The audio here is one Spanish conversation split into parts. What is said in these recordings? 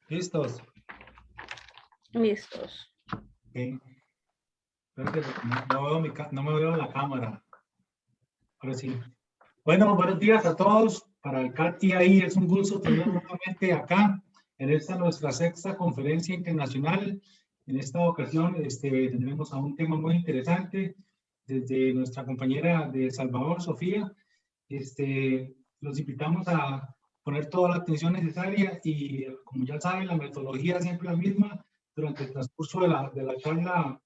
¿Listos? Listos. Okay. No me veo en la cámara. Ahora sí. Bueno, buenos días a todos. Para Katy ahí es un gusto tenerlos nuevamente acá en esta nuestra sexta conferencia internacional. En esta ocasión tendremos a un tema muy interesante desde nuestra compañera de El Salvador, Sofía. Los invitamos a poner toda la atención necesaria y, como ya saben, la metodología es siempre la misma. Durante el transcurso de la charla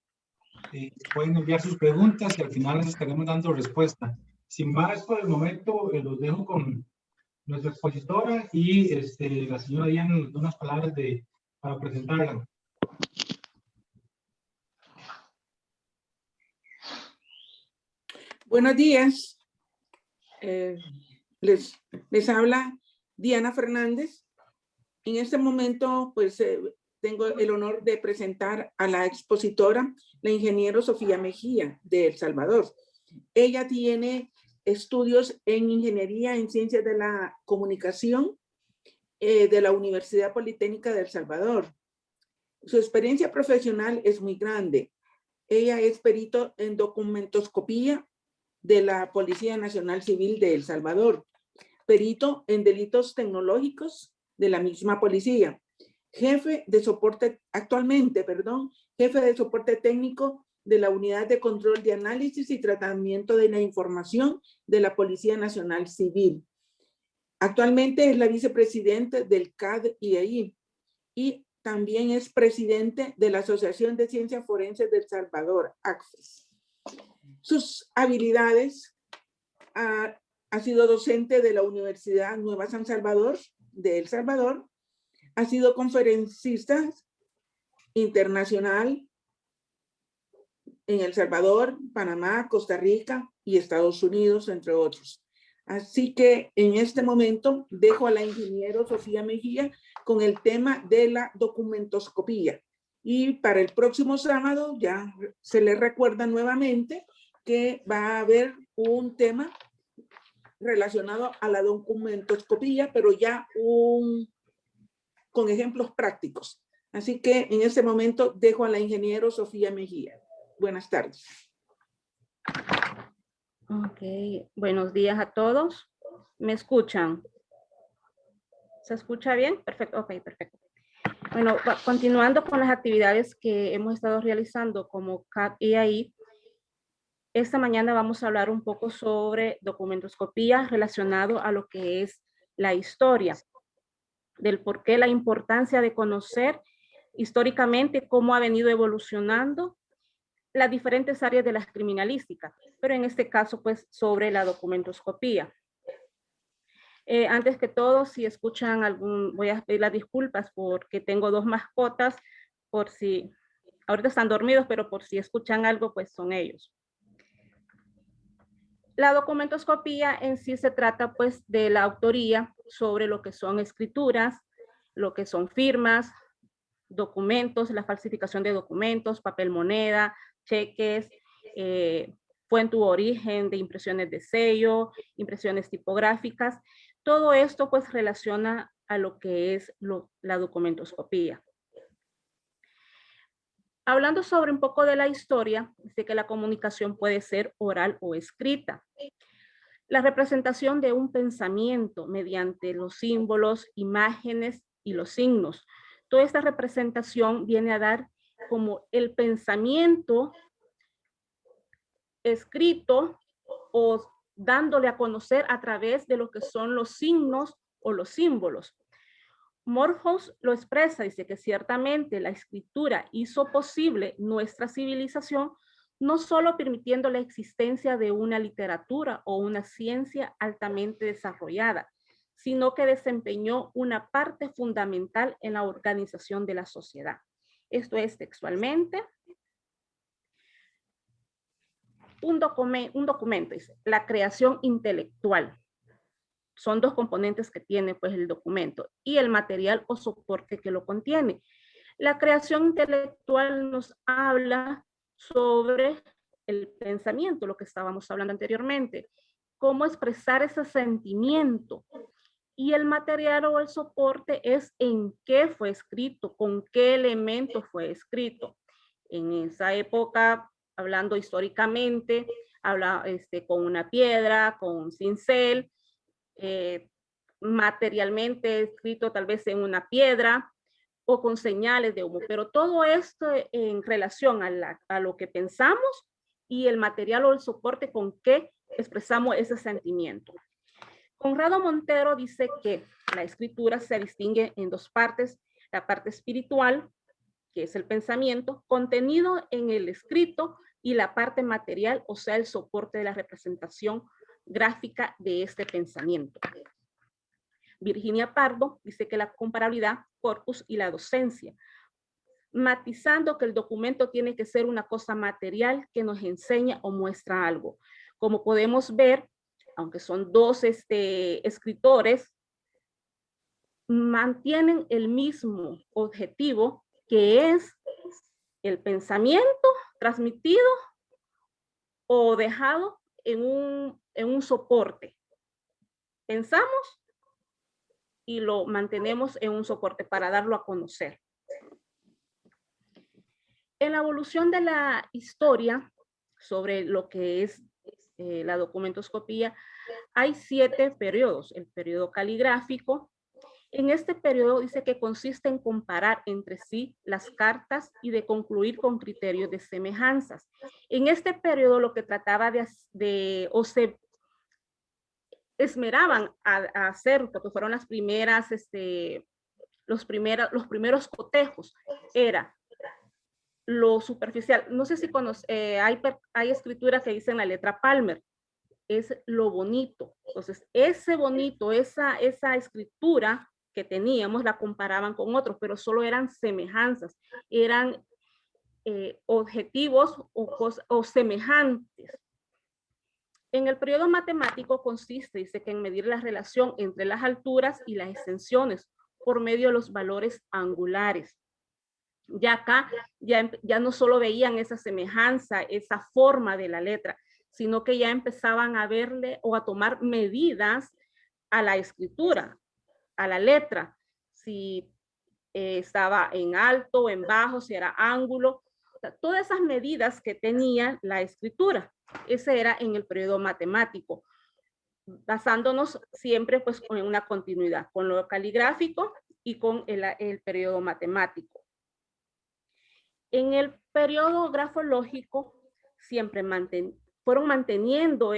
pueden enviar sus preguntas y al final les estaremos dando respuesta. Sin más, por el momento, los dejo con nuestra expositora y la señora Diana nos da unas palabras para presentarla. Buenos días. Les habla Diana Fernández. En este momento, pues, tengo el honor de presentar a la expositora, la ingeniero Sofía Mejía, de El Salvador. Ella tiene estudios en Ingeniería en Ciencias de la Comunicación de la Universidad Politécnica de El Salvador. Su experiencia profesional es muy grande. Ella es perito en documentoscopía de la Policía Nacional Civil de El Salvador, perito en delitos tecnológicos de la misma policía, jefe de soporte técnico de la Unidad de Control de Análisis y Tratamiento de la Información de la Policía Nacional Civil. Actualmente es la vicepresidenta del CAD-IEI y también es presidente de la Asociación de Ciencias Forenses de El Salvador, ACFES. Sus habilidades: ha sido docente de la Universidad Nueva San Salvador de El Salvador, ha sido conferencista internacional en El Salvador, Panamá, Costa Rica y Estados Unidos, entre otros. Así que en este momento dejo a la ingeniero Sofía Mejía con el tema de la documentoscopía. Y para el próximo sábado ya se les recuerda nuevamente que va a haber un tema relacionado a la documentoscopía, pero ya con ejemplos prácticos. Así que en este momento dejo a la ingeniero Sofía Mejía. Buenas tardes. Ok, buenos días a todos. ¿Me escuchan? ¿Se escucha bien? Perfecto, ok, perfecto. Bueno, continuando con las actividades que hemos estado realizando como CAD-IEI, esta mañana vamos a hablar un poco sobre documentoscopía relacionado a lo que es la historia, del por qué la importancia de conocer históricamente cómo ha venido evolucionando las diferentes áreas de la criminalística, pero en este caso, pues, sobre la documentoscopía. Antes que todo, si escuchan voy a pedir las disculpas porque tengo dos mascotas, por si, ahorita están dormidos, pero por si escuchan algo, pues son ellos. La documentoscopía en sí se trata, pues, de la autoría sobre lo que son escrituras, lo que son firmas, documentos, la falsificación de documentos, papel moneda, cheques, fuente u origen de impresiones de sello, impresiones tipográficas. Todo esto pues relaciona a lo que es la documentoscopía. Hablando sobre un poco de la historia, dice que la comunicación puede ser oral o escrita. La representación de un pensamiento mediante los símbolos, imágenes y los signos. Toda esta representación viene a dar como el pensamiento escrito o dándole a conocer a través de lo que son los signos o los símbolos. Morpheus lo expresa, dice que ciertamente la escritura hizo posible nuestra civilización, no solo permitiendo la existencia de una literatura o una ciencia altamente desarrollada, sino que desempeñó una parte fundamental en la organización de la sociedad. Esto es textualmente. Un documento, dice, la creación intelectual. Son dos componentes que tiene pues el documento y el material o soporte que lo contiene. La creación intelectual nos habla sobre el pensamiento, lo que estábamos hablando anteriormente, cómo expresar ese sentimiento Y el material o el soporte es en qué fue escrito, con qué elemento fue escrito. En esa época, hablando históricamente, habla con una piedra, con un cincel, materialmente escrito tal vez en una piedra o con señales de humo, pero todo esto en relación a lo que pensamos y el material o el soporte con que expresamos ese sentimiento. Conrado Montero dice que la escritura se distingue en dos partes, la parte espiritual, que es el pensamiento, contenido en el escrito, y la parte material, o sea, el soporte de la representación gráfica de este pensamiento. Virginia Pardo dice que la comparabilidad, corpus y la docencia, matizando que el documento tiene que ser una cosa material que nos enseña o muestra algo. Como podemos ver, aunque son dos escritores, mantienen el mismo objetivo, que es el pensamiento transmitido o dejado en un soporte. Pensamos y lo mantenemos en un soporte para darlo a conocer. En la evolución de la historia sobre lo que es la documentoscopía, hay 7 periodos. El periodo caligráfico. En este periodo dice que consiste en comparar entre sí las cartas y de concluir con criterios de semejanzas. En este periodo lo que trataba o se esmeraban a hacer, porque fueron las primeras, los primeros cotejos, era lo superficial. No sé si hay escrituras que dicen la letra Palmer, es lo bonito. Entonces, ese bonito, esa escritura que teníamos, la comparaban con otros, pero solo eran semejanzas, eran objetivos o semejantes. En el periodo matemático consiste, dice, que en medir la relación entre las alturas y las extensiones por medio de los valores angulares. Ya acá, ya no solo veían esa semejanza, esa forma de la letra, sino que ya empezaban a verle o a tomar medidas a la escritura, a la letra, si estaba en alto o en bajo, si era ángulo, o sea, todas esas medidas que tenía la escritura. Ese era en el periodo matemático, basándonos siempre pues en una continuidad con lo caligráfico y con el periodo matemático. En el periodo grafológico siempre fueron manteniendo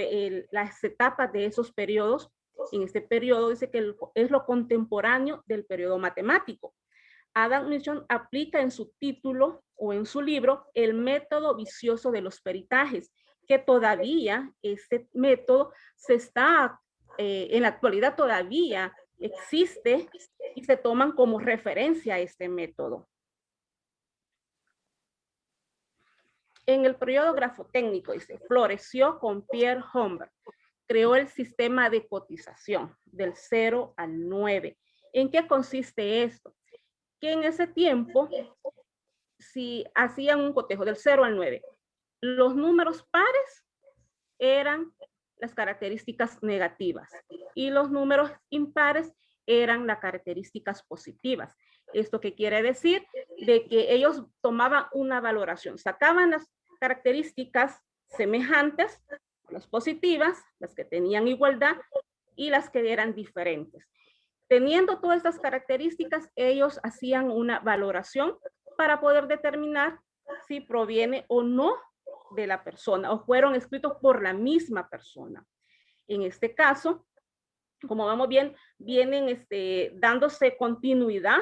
las etapas de esos periodos. En este periodo dice que es lo contemporáneo del periodo matemático. Adam Newton aplica en su título o en su libro el método vicioso de los peritajes, que todavía este método en la actualidad todavía existe y se toman como referencia a este método. En el periodo grafotécnico, dice, floreció con Pierre Humbert. Creó el sistema de cotización del 0 al 9. ¿En qué consiste esto? Que en ese tiempo, si hacían un cotejo del 0 al 9, los números pares eran las características negativas y los números impares eran las características positivas. ¿Esto qué quiere decir? De que ellos tomaban una valoración, sacaban las características semejantes, las positivas, las que tenían igualdad y las que eran diferentes. Teniendo todas estas características, ellos hacían una valoración para poder determinar si proviene o no de la persona o fueron escritos por la misma persona. En este caso, como vamos bien, vienen dándose continuidad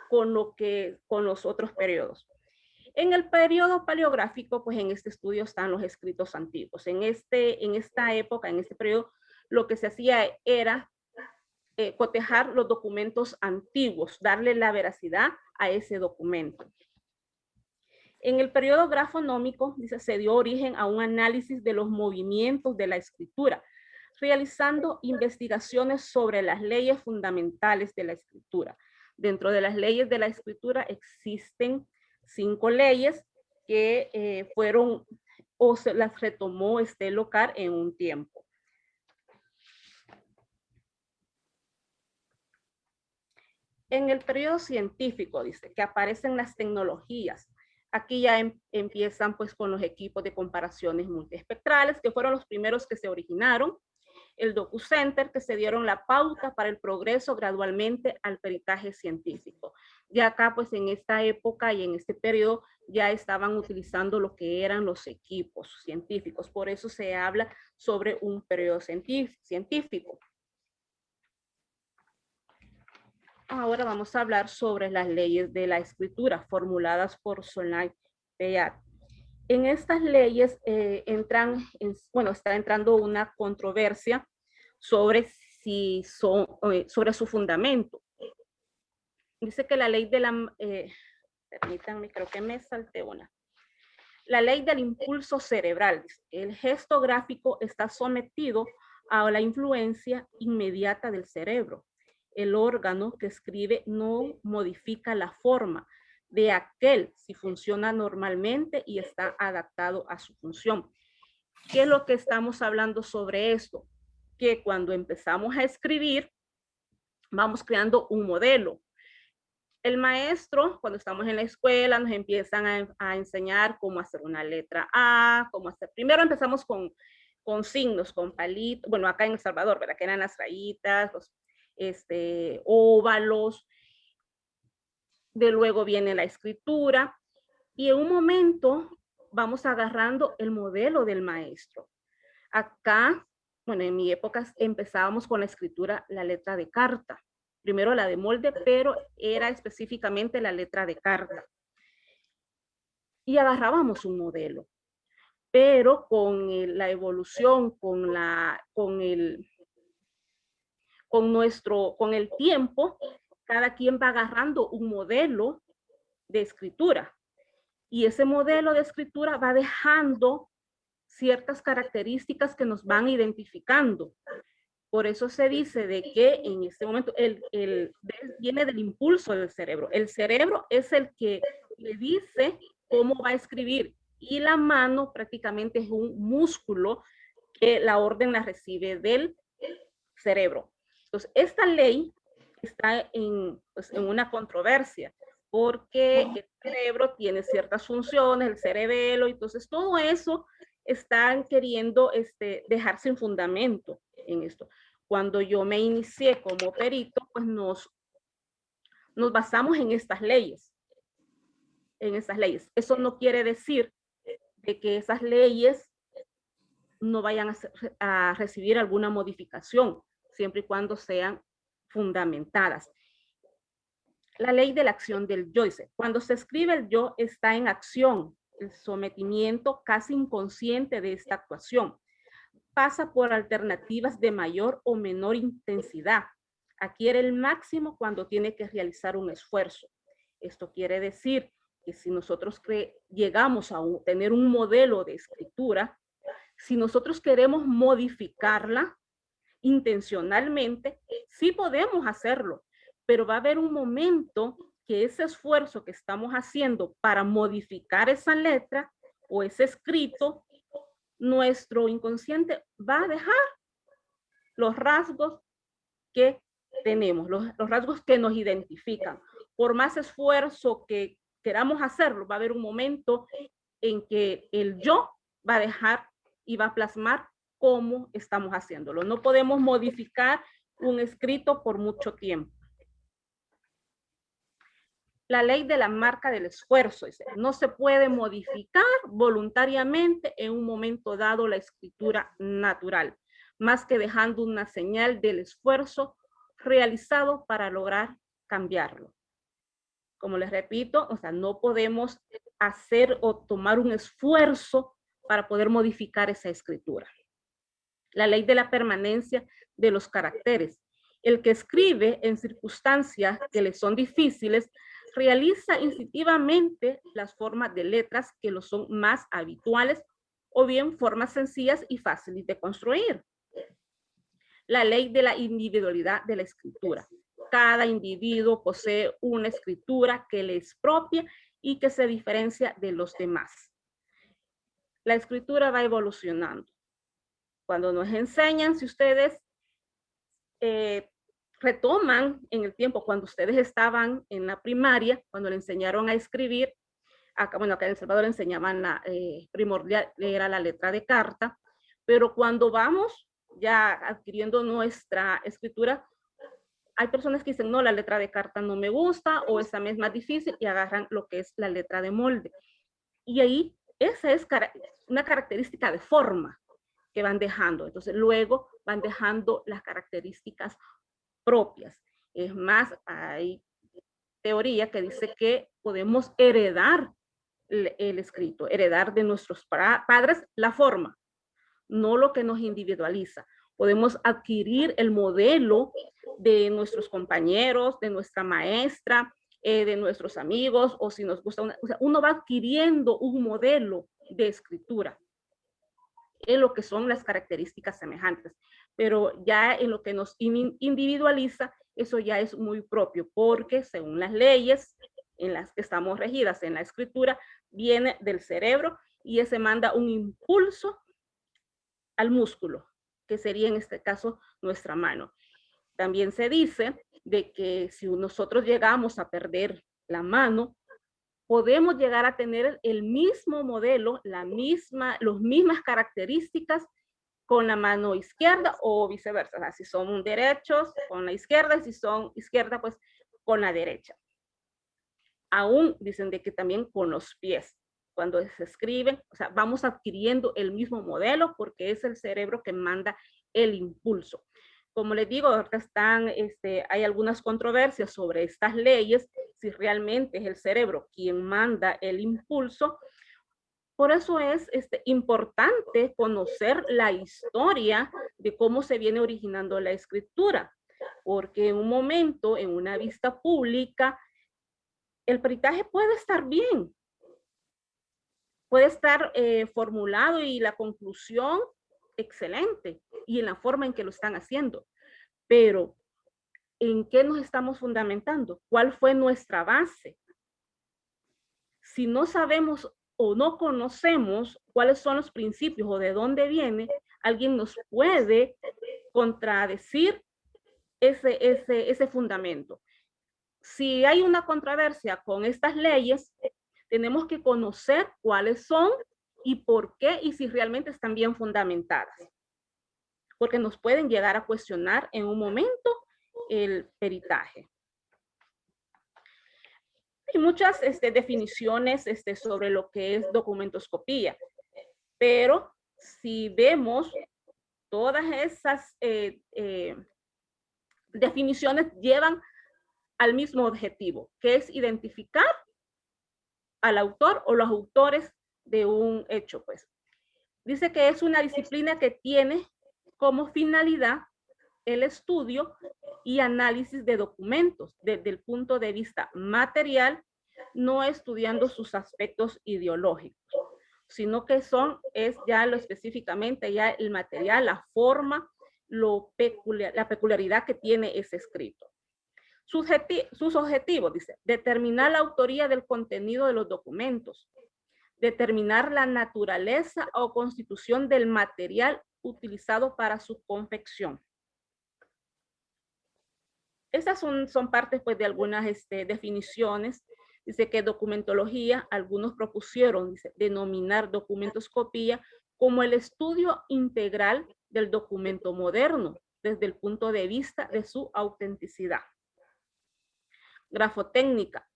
con los otros periodos. En el periodo paleográfico, pues en este estudio están los escritos antiguos. En esta época, en este periodo, lo que se hacía era cotejar los documentos antiguos, darle la veracidad a ese documento. En el periodo grafonómico, dice, se dio origen a un análisis de los movimientos de la escritura, realizando investigaciones sobre las leyes fundamentales de la escritura. Dentro de las leyes de la escritura existen 5 leyes que fueron o se las retomó Locar en un tiempo. En el periodo científico, dice, que aparecen las tecnologías. Aquí ya empiezan pues con los equipos de comparaciones multiespectrales, que fueron los primeros que se originaron. El DocuCenter, que se dieron la pauta para el progreso gradualmente al peritaje científico. Ya acá, pues en esta época y en este periodo, ya estaban utilizando lo que eran los equipos científicos. Por eso se habla sobre un periodo científico. Ahora vamos a hablar sobre las leyes de la escritura formuladas por Solnay Peyat. En estas leyes está entrando una controversia sobre sobre su fundamento. Dice que la ley de la, permítanme, creo que me salté una. La ley del impulso cerebral. El gesto gráfico está sometido a la influencia inmediata del cerebro. El órgano que escribe no modifica la forma de aquel si funciona normalmente y está adaptado a su función. ¿Qué es lo que estamos hablando sobre esto? Que cuando empezamos a escribir, vamos creando un modelo. El maestro, cuando estamos en la escuela, nos empiezan a enseñar cómo hacer una letra A, cómo hacer. Primero empezamos con signos, con palitos. Bueno, acá en El Salvador, ¿verdad? Que eran las rayitas, los óvalos. De luego viene la escritura. Y en un momento vamos agarrando el modelo del maestro. Acá, bueno, en mi época empezábamos con la escritura, la letra de carta. Primero la de molde, pero era específicamente la letra de carta. Y agarrábamos un modelo. Pero con la evolución, con el tiempo, cada quien va agarrando un modelo de escritura. Y ese modelo de escritura va dejando ciertas características que nos van identificando. Por eso se dice de que en este momento viene del impulso del cerebro. El cerebro es el que le dice cómo va a escribir y la mano prácticamente es un músculo que la orden la recibe del cerebro. Entonces, esta ley está en una controversia porque el cerebro tiene ciertas funciones, el cerebelo, entonces todo eso están queriendo dejar sin fundamento en esto. Cuando yo me inicié como perito, pues nos basamos en estas leyes. Eso no quiere decir de que esas leyes no vayan a recibir alguna modificación, siempre y cuando sean fundamentadas. La ley de la acción del yo dice, cuando se escribe el yo está en acción, el sometimiento casi inconsciente de esta actuación. Pasa por alternativas de mayor o menor intensidad. Adquiere el máximo cuando tiene que realizar un esfuerzo. Esto quiere decir que si nosotros llegamos a tener un modelo de escritura, si nosotros queremos modificarla intencionalmente, sí podemos hacerlo, pero va a haber un momento que ese esfuerzo que estamos haciendo para modificar esa letra o ese escrito, nuestro inconsciente va a dejar los rasgos que tenemos, los rasgos que nos identifican. Por más esfuerzo que queramos hacerlo, va a haber un momento en que el yo va a dejar y va a plasmar cómo estamos haciéndolo. No podemos modificar un escrito por mucho tiempo. La ley de la marca del esfuerzo. No se puede modificar voluntariamente en un momento dado la escritura natural, más que dejando una señal del esfuerzo realizado para lograr cambiarlo. Como les repito, no podemos hacer o tomar un esfuerzo para poder modificar esa escritura. La ley de la permanencia de los caracteres. El que escribe en circunstancias que le son difíciles realiza instintivamente las formas de letras que lo son más habituales o bien formas sencillas y fáciles de construir. La ley de la individualidad de la escritura. Cada individuo posee una escritura que le es propia y que se diferencia de los demás. La escritura va evolucionando. Cuando nos enseñan, si ustedes retoman en el tiempo cuando ustedes estaban en la primaria, cuando le enseñaron a escribir. Acá, bueno, acá en El Salvador le enseñaban la primordial, era la letra de carta, pero cuando vamos ya adquiriendo nuestra escritura, hay personas que dicen, no, la letra de carta no me gusta, o esa misma es más difícil, y agarran lo que es la letra de molde. Y ahí, esa es una característica de forma que van dejando. Entonces, luego van dejando las características propias. Es más, hay teoría que dice que podemos heredar el escrito, heredar de nuestros padres la forma, no lo que nos individualiza. Podemos adquirir el modelo de nuestros compañeros, de nuestra maestra, de nuestros amigos, o si nos gusta, o sea, uno va adquiriendo un modelo de escritura en lo que son las características semejantes, pero ya en lo que nos individualiza, eso ya es muy propio, porque según las leyes en las que estamos regidas en la escritura, viene del cerebro y ese manda un impulso al músculo, que sería en este caso nuestra mano. También se dice de que si nosotros llegamos a perder la mano, podemos llegar a tener el mismo modelo, las mismas características con la mano izquierda o viceversa. O sea, si son derechos, con la izquierda, y si son izquierda, pues con la derecha. Aún dicen de que también con los pies, cuando se escriben, o sea, vamos adquiriendo el mismo modelo porque es el cerebro que manda el impulso. Como les digo, ahorita hay algunas controversias sobre estas leyes, si realmente es el cerebro quien manda el impulso. Por eso es importante conocer la historia de cómo se viene originando la escritura, porque en un momento, en una vista pública, el peritaje puede estar bien, puede estar formulado y la conclusión excelente, y en la forma en que lo están haciendo, pero ¿en qué nos estamos fundamentando? ¿Cuál fue nuestra base? Si no sabemos o no conocemos cuáles son los principios o de dónde viene, alguien nos puede contradecir ese fundamento. Si hay una controversia con estas leyes, tenemos que conocer cuáles son y por qué, y si realmente están bien fundamentadas. Porque nos pueden llegar a cuestionar en un momento el peritaje. Hay muchas definiciones sobre lo que es documentoscopía, pero si vemos todas esas definiciones llevan al mismo objetivo, que es identificar al autor o los autores de un hecho, pues. Dice que es una disciplina que tiene como finalidad el estudio y análisis de documentos desde el punto de vista material, no estudiando sus aspectos ideológicos, sino que es ya lo específicamente ya el material, la forma, la peculiaridad que tiene ese escrito. Sus objetivos, dice, determinar la autoría del contenido de los documentos, determinar la naturaleza o constitución del material utilizado para su confección. Estas son partes pues, de algunas definiciones. Dice que documentología, algunos propusieron, dice, denominar documentoscopía como el estudio integral del documento moderno, desde el punto de vista de su autenticidad. Grafotécnica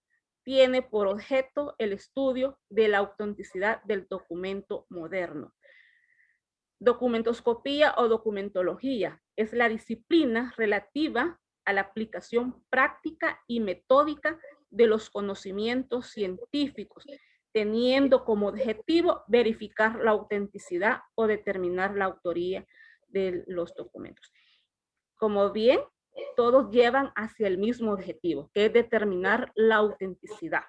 tiene por objeto el estudio de la autenticidad del documento moderno. Documentoscopía o documentología es la disciplina relativa a la aplicación práctica y metódica de los conocimientos científicos, teniendo como objetivo verificar la autenticidad o determinar la autoría de los documentos. Como bien, todos llevan hacia el mismo objetivo, que es determinar la autenticidad.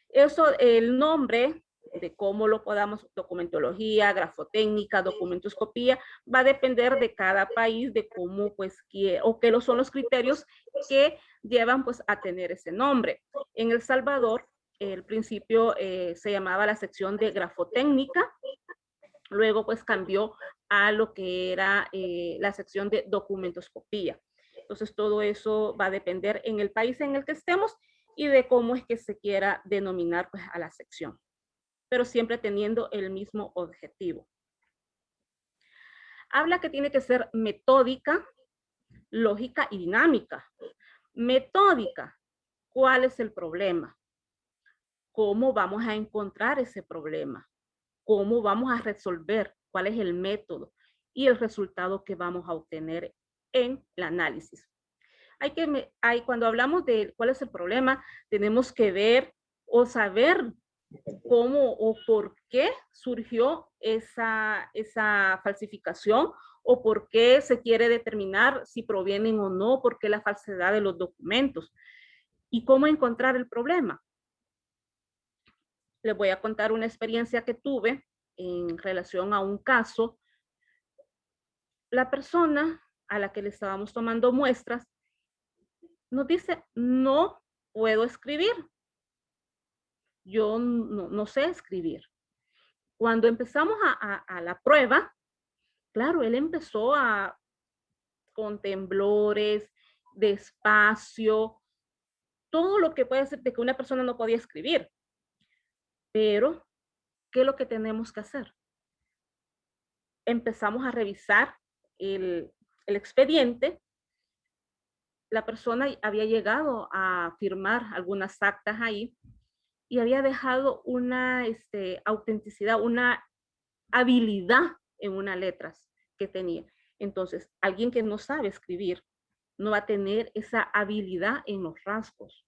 Eso, el nombre de cómo lo podamos, documentología, grafotécnica, documentoscopía, va a depender de cada país, de cómo, pues, o qué son los criterios que llevan, pues, a tener ese nombre. En El Salvador, el principio se llamaba la sección de grafotécnica, luego, pues, cambió a lo que era la sección de documentoscopía. Entonces, todo eso va a depender en el país en el que estemos y de cómo es que se quiera denominar pues, a la sección, pero siempre teniendo el mismo objetivo. Habla que tiene que ser metódica, lógica y dinámica. Metódica, ¿cuál es el problema? ¿Cómo vamos a encontrar ese problema? ¿Cómo vamos a resolver? ¿Cuál es el método? Y el resultado que vamos a obtener en el análisis. Cuando hablamos de cuál es el problema, tenemos que ver o saber cómo o por qué surgió esa falsificación o por qué se quiere determinar si provienen o no, por qué la falsedad de los documentos y cómo encontrar el problema. Les voy a contar una experiencia que tuve en relación a un caso. La persona a la que le estábamos tomando muestras nos dice, no puedo escribir. Yo no sé escribir. Cuando empezamos a la prueba, claro, él empezó con temblores, despacio, todo lo que puede ser de que una persona no podía escribir. Pero, ¿qué es lo que tenemos que hacer? Empezamos a revisar el expediente. La persona había llegado a firmar algunas actas ahí y había dejado una autenticidad, una habilidad en unas letras que tenía. Entonces, alguien que no sabe escribir no va a tener esa habilidad en los rasgos.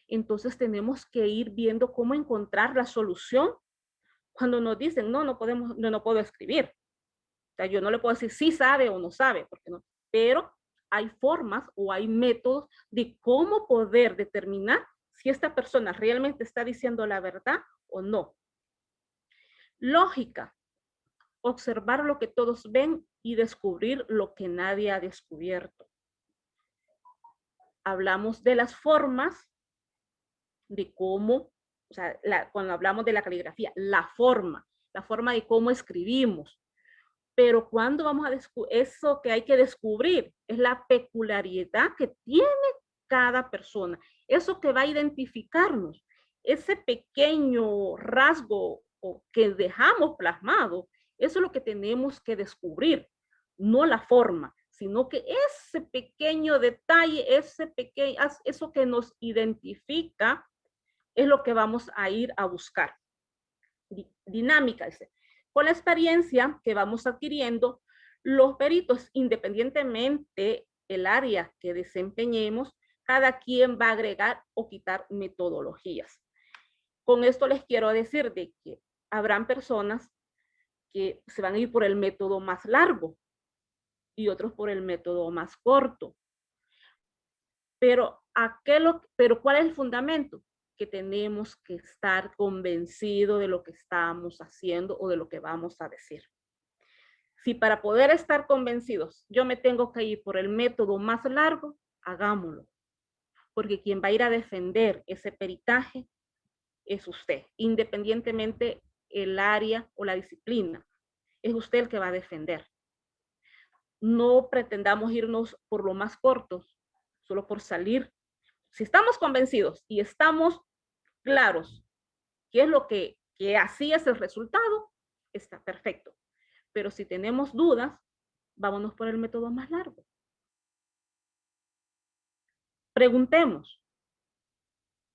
Entonces, tenemos que ir viendo cómo encontrar la solución cuando nos dicen, no puedo escribir. O sea, yo no le puedo decir si sabe o no sabe, porque no. Pero hay formas o hay métodos de cómo poder determinar si esta persona realmente está diciendo la verdad o no. Lógica. Observar lo que todos ven y descubrir lo que nadie ha descubierto. Hablamos de las formas, de cómo, o sea, cuando hablamos de la caligrafía, la forma de cómo escribimos. Pero cuando vamos a descubrir, eso que hay que descubrir es la peculiaridad que tiene cada persona. Eso que va a identificarnos, ese pequeño rasgo que dejamos plasmado, eso es lo que tenemos que descubrir, no la forma, sino que ese pequeño detalle, eso que nos identifica, es lo que vamos a ir a buscar. Dinámica, con la experiencia que vamos adquiriendo, los peritos, independientemente del área que desempeñemos, cada quien va a agregar o quitar metodologías. Con esto les quiero decir de que habrán personas que se van a ir por el método más largo y otros por el método más corto. Pero ¿cuál es el fundamento? Que tenemos que estar convencidos de lo que estamos haciendo o de lo que vamos a decir. Si para poder estar convencidos yo me tengo que ir por el método más largo, hagámoslo. Porque quien va a ir a defender ese peritaje es usted, independientemente el área o la disciplina. Es usted el que va a defender. No pretendamos irnos por lo más corto, solo por salir. Si estamos convencidos y estamos claros qué es lo que así es el resultado, está perfecto. Pero si tenemos dudas, vámonos por el método más largo. Preguntemos.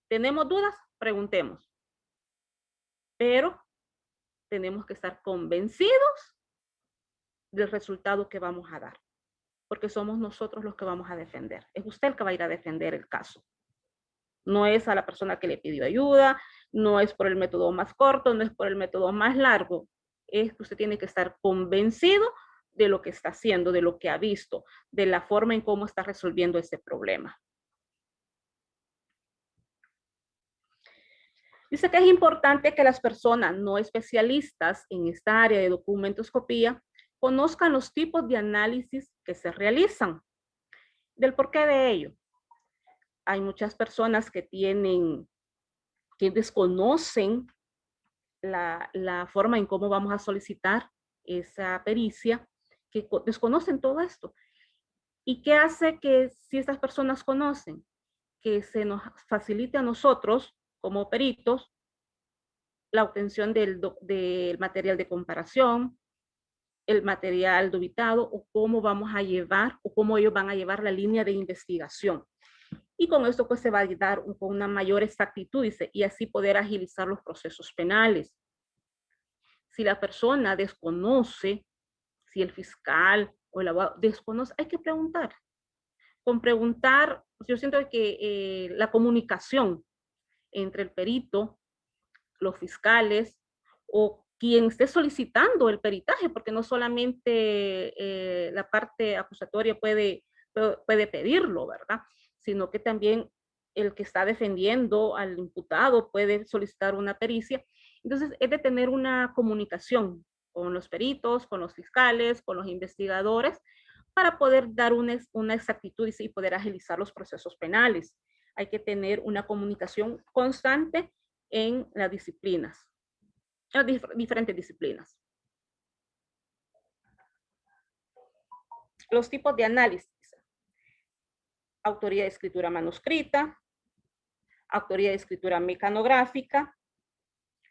¿Tenemos dudas? Preguntemos. Pero tenemos que estar convencidos del resultado que vamos a dar. Porque somos nosotros los que vamos a defender. Es usted el que va a ir a defender el caso. No es a la persona que le pidió ayuda, no es por el método más corto, no es por el método más largo. Es que usted tiene que estar convencido de lo que está haciendo, de lo que ha visto, de la forma en cómo está resolviendo ese problema. Dice que es importante que las personas no especialistas en esta área de documentoscopía conozcan los tipos de análisis que se realizan. ¿Del porqué de ello? Hay muchas personas que desconocen la forma en cómo vamos a solicitar esa pericia, que desconocen todo esto. ¿Y qué hace que si estas personas conocen? Que se nos facilite a nosotros, como peritos, la obtención del material de comparación, el material dubitado, o cómo vamos a llevar, o cómo ellos van a llevar la línea de investigación. Y con esto pues se va a dar con una mayor exactitud y así poder agilizar los procesos penales. Si la persona desconoce, si el fiscal o el abogado desconoce, hay que preguntar. Con preguntar, yo siento que la comunicación entre el perito, los fiscales o quien esté solicitando el peritaje, porque no solamente la parte acusatoria puede pedirlo, ¿verdad? Sino que también el que está defendiendo al imputado puede solicitar una pericia. Entonces, es de tener una comunicación con los peritos, con los fiscales, con los investigadores, para poder dar una exactitud y poder agilizar los procesos penales. Hay que tener una comunicación constante en las disciplinas, en las diferentes disciplinas. Los tipos de análisis. Autoría de escritura manuscrita, autoría de escritura mecanográfica,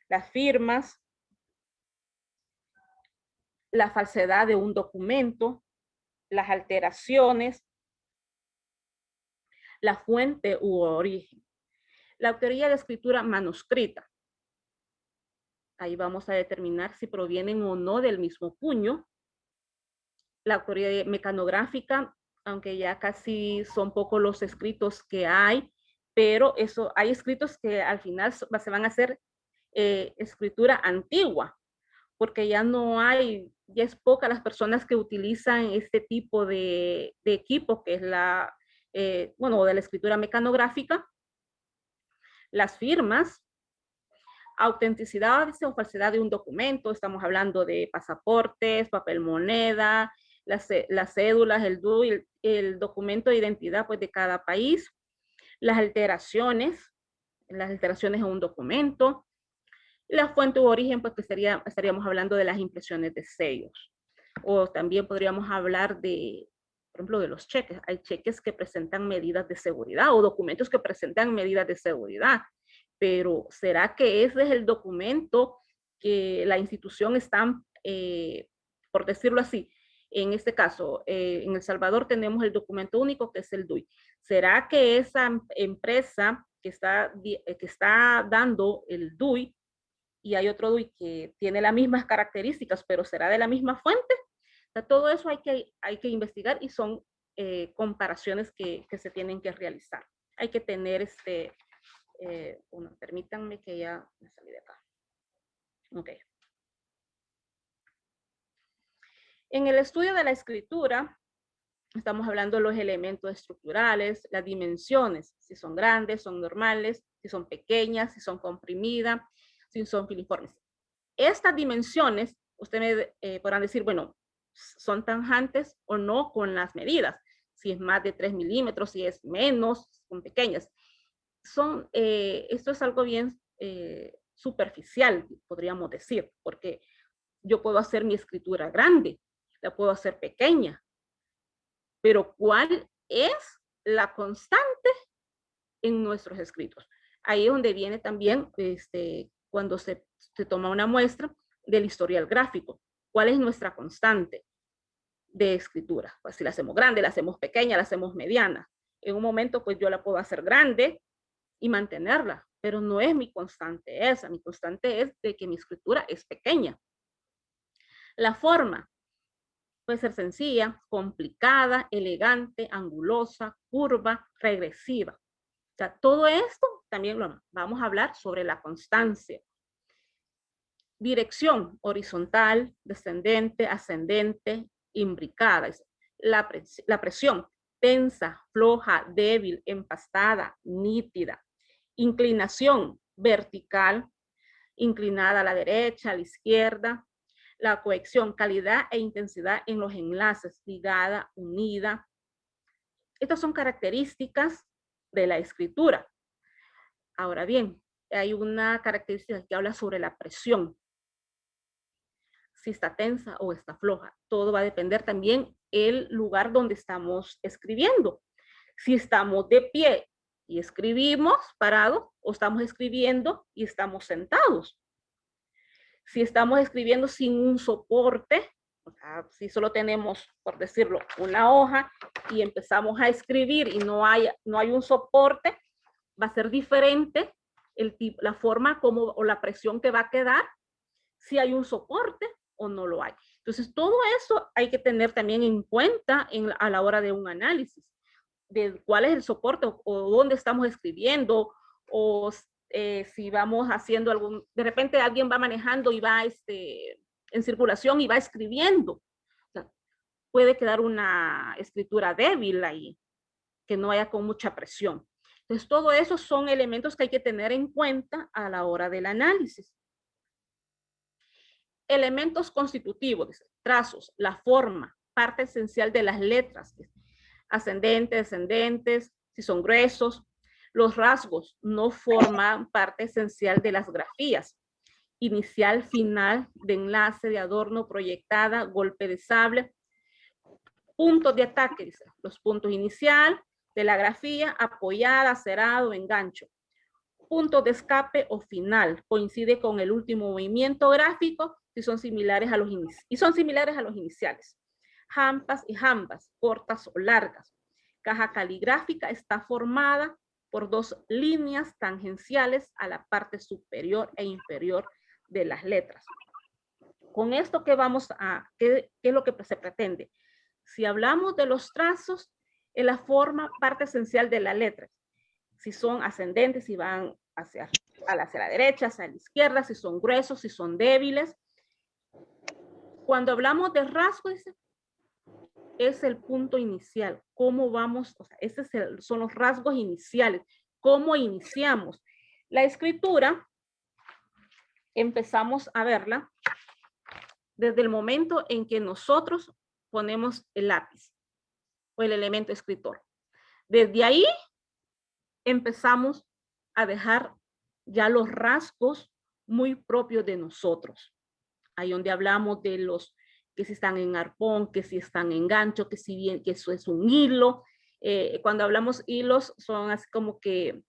las firmas, la falsedad de un documento, las alteraciones, la fuente u origen. La autoría de escritura manuscrita. Ahí vamos a determinar si provienen o no del mismo puño. La autoría mecanográfica, aunque ya casi son pocos los escritos que hay, pero eso, hay escritos que al final se van a hacer escritura antigua, porque ya no hay, ya es poca las personas que utilizan este tipo de equipo, que es la, bueno, de la escritura mecanográfica. Las firmas, autenticidad o falsedad de un documento, estamos hablando de pasaportes, papel moneda, las cédulas, el DUI, el documento de identidad pues, de cada país, las alteraciones en un documento, la fuente u origen, pues que estaríamos hablando de las impresiones de sellos. O también podríamos hablar de, por ejemplo, de los cheques. Hay cheques que presentan medidas de seguridad o documentos que presentan medidas de seguridad. Pero ¿será que ese es el documento que la institución está, por decirlo así? En este caso, en El Salvador tenemos el documento único que es el DUI. ¿Será que esa empresa que está dando el DUI y hay otro DUI que tiene las mismas características, pero será de la misma fuente? O sea, todo eso hay que investigar y son comparaciones que se tienen que realizar. Hay que tener permítanme que ya me salí de acá. Ok. En el estudio de la escritura, estamos hablando de los elementos estructurales, las dimensiones, si son grandes, son normales, si son pequeñas, si son comprimidas, si son filiformes. Estas dimensiones, ustedes podrán decir, bueno, son tanjantes o no con las medidas. Si es más de 3 milímetros, si es menos, son pequeñas. Esto es algo bien superficial, podríamos decir, porque yo puedo hacer mi escritura grande, la puedo hacer pequeña, pero ¿cuál es la constante en nuestros escritos? Ahí es donde viene también cuando se toma una muestra del historial gráfico. ¿Cuál es nuestra constante de escritura? Pues si la hacemos grande, la hacemos pequeña, la hacemos mediana. En un momento, pues yo la puedo hacer grande y mantenerla, pero no es mi constante esa. Mi constante es de que mi escritura es pequeña. La forma puede ser sencilla, complicada, elegante, angulosa, curva, regresiva. O sea, todo esto también lo vamos a hablar sobre la constancia. Dirección horizontal, descendente, ascendente, imbricada. La presión tensa, floja, débil, empastada, nítida. Inclinación vertical, inclinada a la derecha, a la izquierda. La cohesión, calidad e intensidad en los enlaces, ligada, unida. Estas son características de la escritura. Ahora bien, hay una característica que habla sobre la presión. si está tensa o está floja. Todo va a depender también el lugar donde estamos escribiendo. Si estamos de pie y escribimos parados, o estamos escribiendo y estamos sentados. Si estamos escribiendo sin un soporte, o sea, si solo tenemos, por decirlo, una hoja y empezamos a escribir y no hay un soporte, va a ser diferente la forma como, o la presión que va a quedar si hay un soporte o no lo hay. Entonces, todo eso hay que tener también en cuenta a la hora de un análisis, de cuál es el soporte o dónde estamos escribiendo, o si vamos haciendo de repente alguien va manejando y va en circulación y va escribiendo. O sea, puede quedar una escritura débil ahí, que no haya con mucha presión. Entonces, todo eso son elementos que hay que tener en cuenta a la hora del análisis. Elementos constitutivos, trazos, la forma, parte esencial de las letras, ascendentes, descendentes, si son gruesos. Los rasgos no forman parte esencial de las grafías. Inicial, final, de enlace, de adorno, proyectada, golpe de sable. Puntos de ataque, dice, los puntos inicial de la grafía, apoyada, cerrado, engancho. Punto de escape o final, coincide con el último movimiento gráfico si son similares a los iniciales. Jampas y jambas, cortas o largas. Caja caligráfica está formada por dos líneas tangenciales a la parte superior e inferior de las letras. Con esto, ¿qué es lo que se pretende? Si hablamos de los trazos, es la forma, parte esencial de la letra. Si son ascendentes, si van hacia la derecha, hacia la izquierda, si son gruesos, si son débiles. Cuando hablamos de rasgos, es el punto inicial. ¿Cómo vamos? O sea, son los rasgos iniciales. ¿Cómo iniciamos? La escritura, empezamos a verla desde el momento en que nosotros ponemos el lápiz o el elemento escritor. Desde ahí empezamos a dejar ya los rasgos muy propios de nosotros. Ahí donde hablamos de los que si están en arpón, que si están en gancho, que si bien que eso es un hilo. Cuando hablamos hilos son así como que,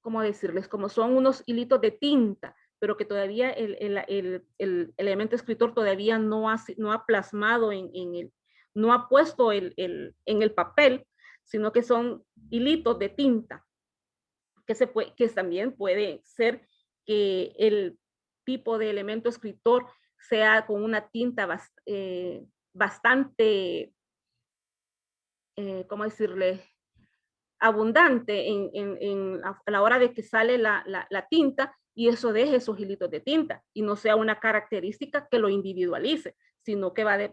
¿cómo decirles? Como son unos hilitos de tinta, pero que todavía el elemento escritor todavía no ha plasmado no ha puesto en el papel, sino que son hilitos de tinta, que también puede ser que el tipo de elemento escritor sea con una tinta bastante, ¿cómo decirle? Abundante a la hora de que sale la tinta, y eso deje esos hilitos de tinta y no sea una característica que lo individualice, sino que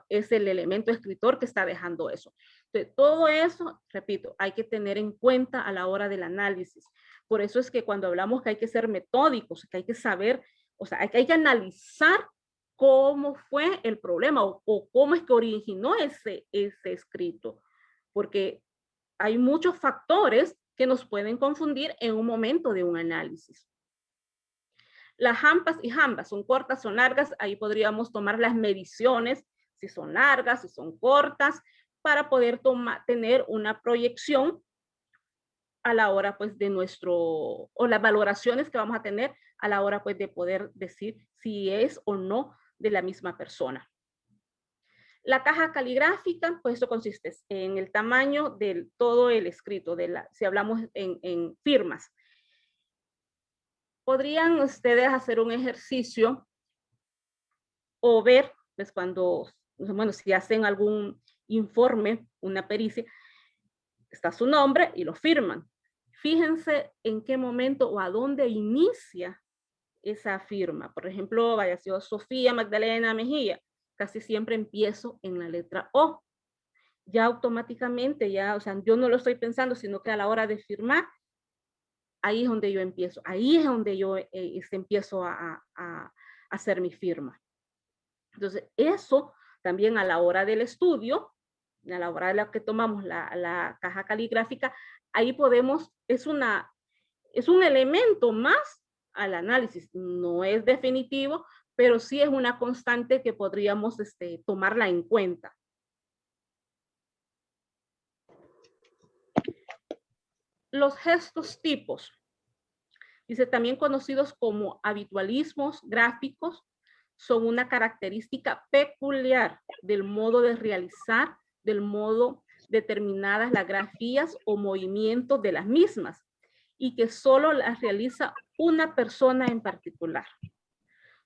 es el elemento escritor que está dejando eso. Entonces, todo eso, repito, hay que tener en cuenta a la hora del análisis. Por eso es que cuando hablamos que hay que ser metódicos, que hay que saber, o sea, hay que analizar cómo fue el problema o cómo es que originó ese escrito, porque hay muchos factores que nos pueden confundir en un momento de un análisis. Las jampas y jambas son cortas, son largas, ahí podríamos tomar las mediciones, si son largas, si son cortas, para poder tener una proyección a la hora pues de o las valoraciones que vamos a tener a la hora pues de poder decir si es o no de la misma persona. La caja caligráfica, pues esto consiste en el tamaño de todo el escrito, si hablamos en firmas. Podrían ustedes hacer un ejercicio o ver, pues si hacen algún informe, una pericia, está su nombre y lo firman. Fíjense en qué momento o a dónde inicia esa firma. Por ejemplo, vaya sido Sofía Magdalena Mejía. Casi siempre empiezo en la letra O. Ya automáticamente, o sea, yo no lo estoy pensando, sino que a la hora de firmar, ahí es donde yo empiezo. Ahí es donde yo empiezo a hacer mi firma. Entonces, eso también a la hora del estudio, a la hora de la que tomamos la caja caligráfica, ahí podemos, es un elemento más al análisis. No es definitivo, pero sí es una constante que podríamos tomarla en cuenta. Los gestos tipos, dice, también conocidos como habitualismos gráficos, son una característica peculiar del modo de realizar, del modo determinadas las grafías o movimientos de las mismas, y que solo las realiza una persona en particular.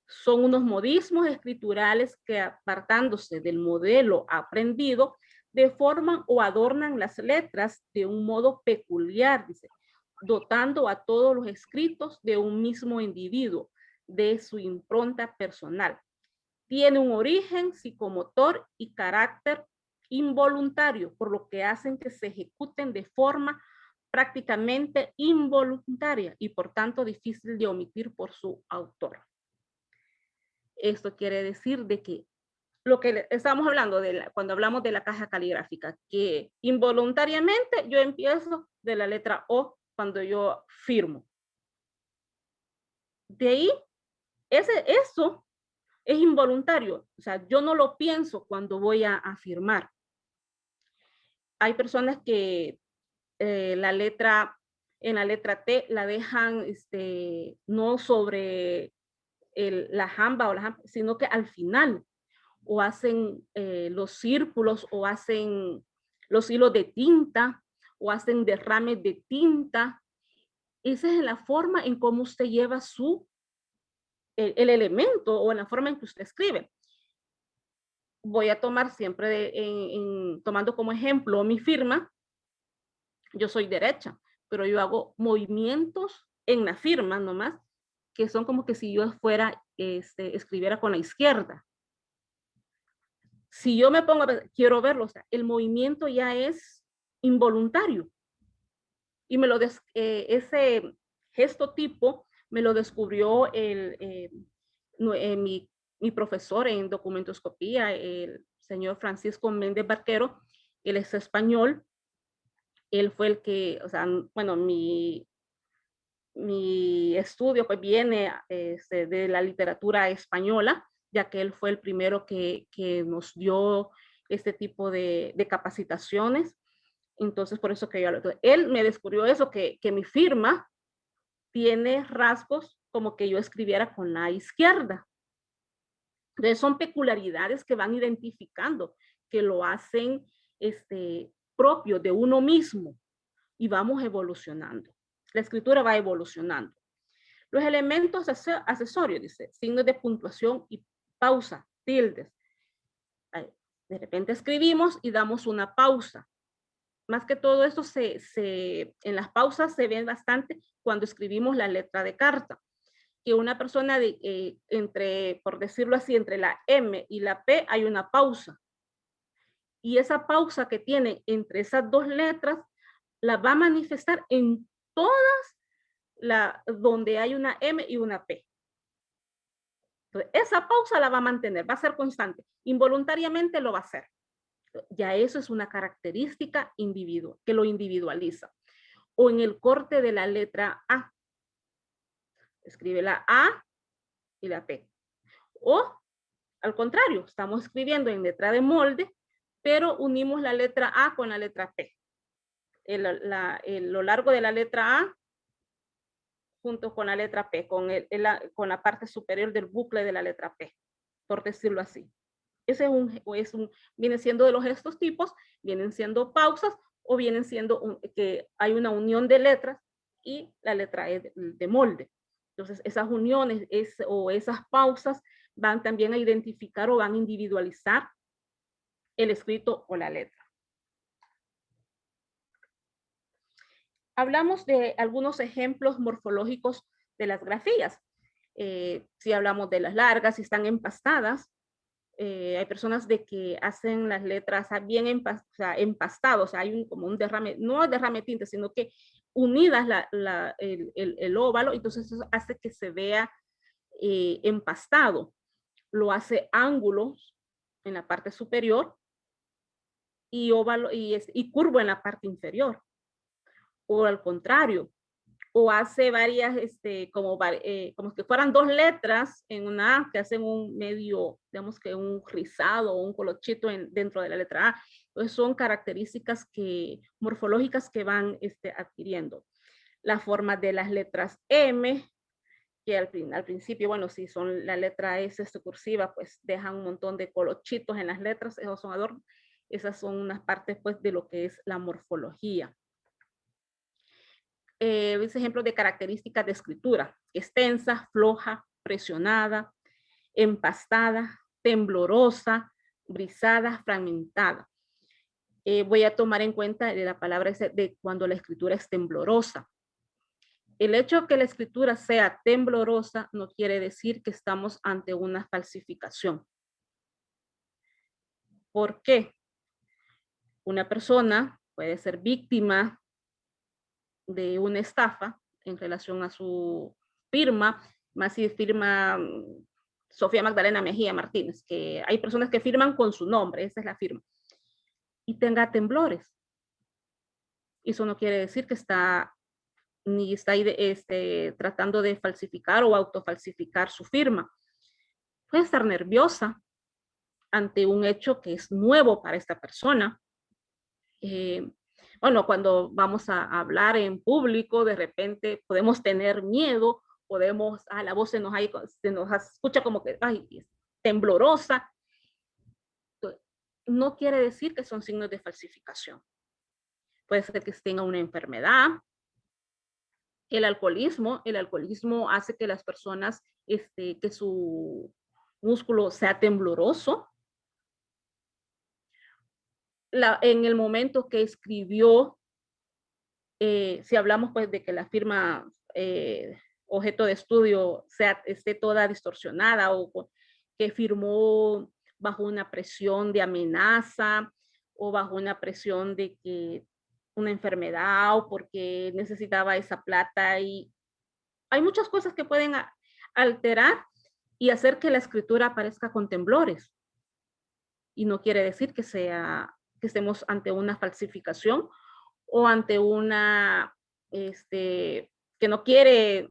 Son unos modismos escriturales que, apartándose del modelo aprendido, deforman o adornan las letras de un modo peculiar, dice, dotando a todos los escritos de un mismo individuo, de su impronta personal. Tiene un origen psicomotor y carácter involuntario, por lo que hacen que se ejecuten de forma prácticamente involuntaria y por tanto difícil de omitir por su autor. Esto quiere decir de que lo que estamos hablando cuando hablamos de la caja caligráfica, que involuntariamente yo empiezo de la letra O cuando yo firmo. De ahí, eso es involuntario, o sea, yo no lo pienso cuando voy a firmar. Hay personas que en la letra T la dejan no sobre la jamba, sino que al final, o hacen los círculos, o hacen los hilos de tinta, o hacen derrames de tinta. Esa es la forma en cómo usted lleva el elemento, o en la forma en que usted escribe. Voy a tomar siempre, tomando como ejemplo mi firma. Yo soy derecha, pero yo hago movimientos en la firma nomás, que son como que si yo fuera, escribiera con la izquierda. Si yo me pongo a ver, quiero verlo, o sea, el movimiento ya es involuntario. Y ese gesto tipo me lo descubrió mi profesor en documentoscopía, el señor Francisco Méndez Barquero. Él es español. Él fue el que, o sea, bueno, mi estudio pues viene de la literatura española, ya que él fue el primero que nos dio este tipo de capacitaciones. Entonces, por eso que él me descubrió eso, que mi firma tiene rasgos como que yo escribiera con la izquierda. Entonces, son peculiaridades que van identificando, que lo hacen propio de uno mismo, y vamos evolucionando. La escritura va evolucionando. Los elementos accesorios, dice, signos de puntuación y pausa, tildes. De repente escribimos y damos una pausa. Más que todo esto en las pausas se ven bastante cuando escribimos la letra de carta. Que una persona por decirlo así, entre la M y la P hay una pausa. Y esa pausa que tiene entre esas dos letras la va a manifestar en todas donde hay una M y una P. Entonces, esa pausa la va a mantener, va a ser constante. Involuntariamente lo va a hacer. Ya eso es una característica individual, que lo individualiza. O en el corte de la letra A. Escribe la A y la P. O al contrario, estamos escribiendo en letra de molde, pero unimos la letra A con la letra P. Lo largo de la letra A junto con la letra P, con la parte superior del bucle de la letra P, por decirlo así. Ese viene siendo de los gestos tipos, vienen siendo pausas, o vienen siendo que hay una unión de letras y la letra E de molde. Entonces, esas uniones o esas pausas van también a identificar o van a individualizar el escrito o la letra. Hablamos de algunos ejemplos morfológicos de las grafías. Si hablamos de las largas, si están empastadas, hay personas de que hacen las letras bien empastados, hay como un derrame, no es derrame de tinta, sino que unidas el óvalo, entonces eso hace que se vea empastado. Lo hace ángulos en la parte superior y óvalo y curvo en la parte inferior. O al contrario, o hace varias, como que fueran dos letras en una A, que hacen un medio, digamos que un rizado o un colochito dentro de la letra A. Entonces son características morfológicas que van adquiriendo. La forma de las letras M, que al principio, bueno, si son la letra S cursiva, pues dejan un montón de colochitos en las letras, esos son adornos. Esas son unas partes, pues, de lo que es la morfología. Ese ejemplo de características de escritura: extensa, floja, presionada, empastada, temblorosa, brisada, fragmentada. Voy a tomar en cuenta la palabra de cuando la escritura es temblorosa. El hecho de que la escritura sea temblorosa no quiere decir que estamos ante una falsificación. ¿Por qué? Una persona puede ser víctima de una estafa en relación a su firma, más si firma Sofía Magdalena Mejía Martínez, que hay personas que firman con su nombre, esa es la firma, y tenga temblores. Eso no quiere decir que está tratando de falsificar o autofalsificar su firma. Puede estar nerviosa ante un hecho que es nuevo para esta persona. Bueno, cuando vamos a hablar en público, de repente podemos tener miedo, la voz se nos escucha como que, ay, temblorosa. No quiere decir que son signos de falsificación. Puede ser que tenga una enfermedad. El alcoholismo hace que las personas, que su músculo sea tembloroso. En el momento que escribió, si hablamos pues de que la firma objeto de estudio esté toda distorsionada o que firmó bajo una presión de amenaza o bajo una presión de que una enfermedad o porque necesitaba esa plata, y hay muchas cosas que pueden alterar y hacer que la escritura aparezca con temblores. Y no quiere decir que estemos ante una falsificación o ante una, que no quiere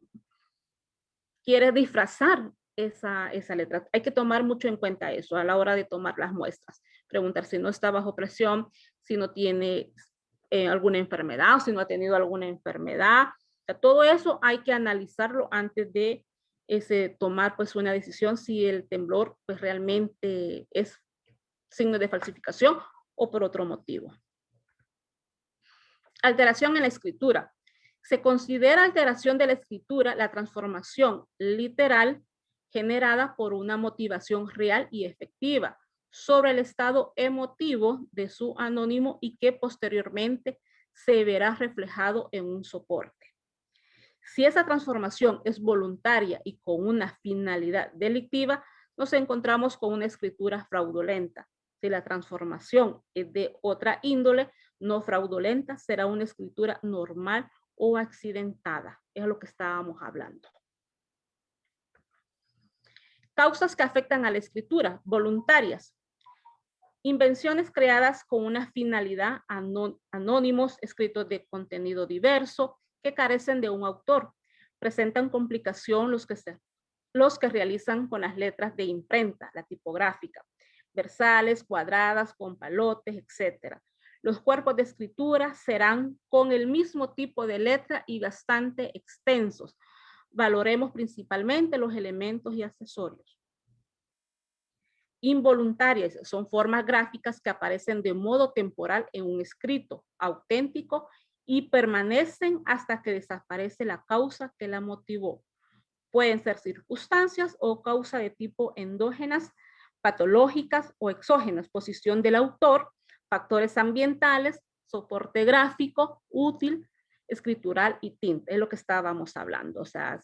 disfrazar esa letra. Hay que tomar mucho en cuenta eso a la hora de tomar las muestras. Preguntar si no está bajo presión, si no tiene alguna enfermedad, o si no ha tenido alguna enfermedad. O sea, todo eso hay que analizarlo antes de tomar pues una decisión si el temblor pues realmente es signo de falsificación o por otro motivo. Alteración en la escritura. Se considera alteración de la escritura la transformación literal generada por una motivación real y efectiva sobre el estado emotivo de su anónimo y que posteriormente se verá reflejado en un soporte. Si esa transformación es voluntaria y con una finalidad delictiva, nos encontramos con una escritura fraudulenta. Si la transformación es de otra índole, no fraudulenta, será una escritura normal o accidentada. Es lo que estábamos hablando. Causas que afectan a la escritura, voluntarias. Invenciones creadas con una finalidad, anónimos, escritos de contenido diverso, que carecen de un autor. Presentan complicación los que realizan con las letras de imprenta, la tipográfica, versales, cuadradas, con palotes, etc. Los cuerpos de escritura serán con el mismo tipo de letra y bastante extensos. Valoremos principalmente los elementos y accesorios. Involuntarias son formas gráficas que aparecen de modo temporal en un escrito auténtico y permanecen hasta que desaparece la causa que la motivó. Pueden ser circunstancias o causa de tipo endógenas, patológicas o exógenas, posición del autor, factores ambientales, soporte gráfico, útil, escritural y tinta. Es lo que estábamos hablando. O sea,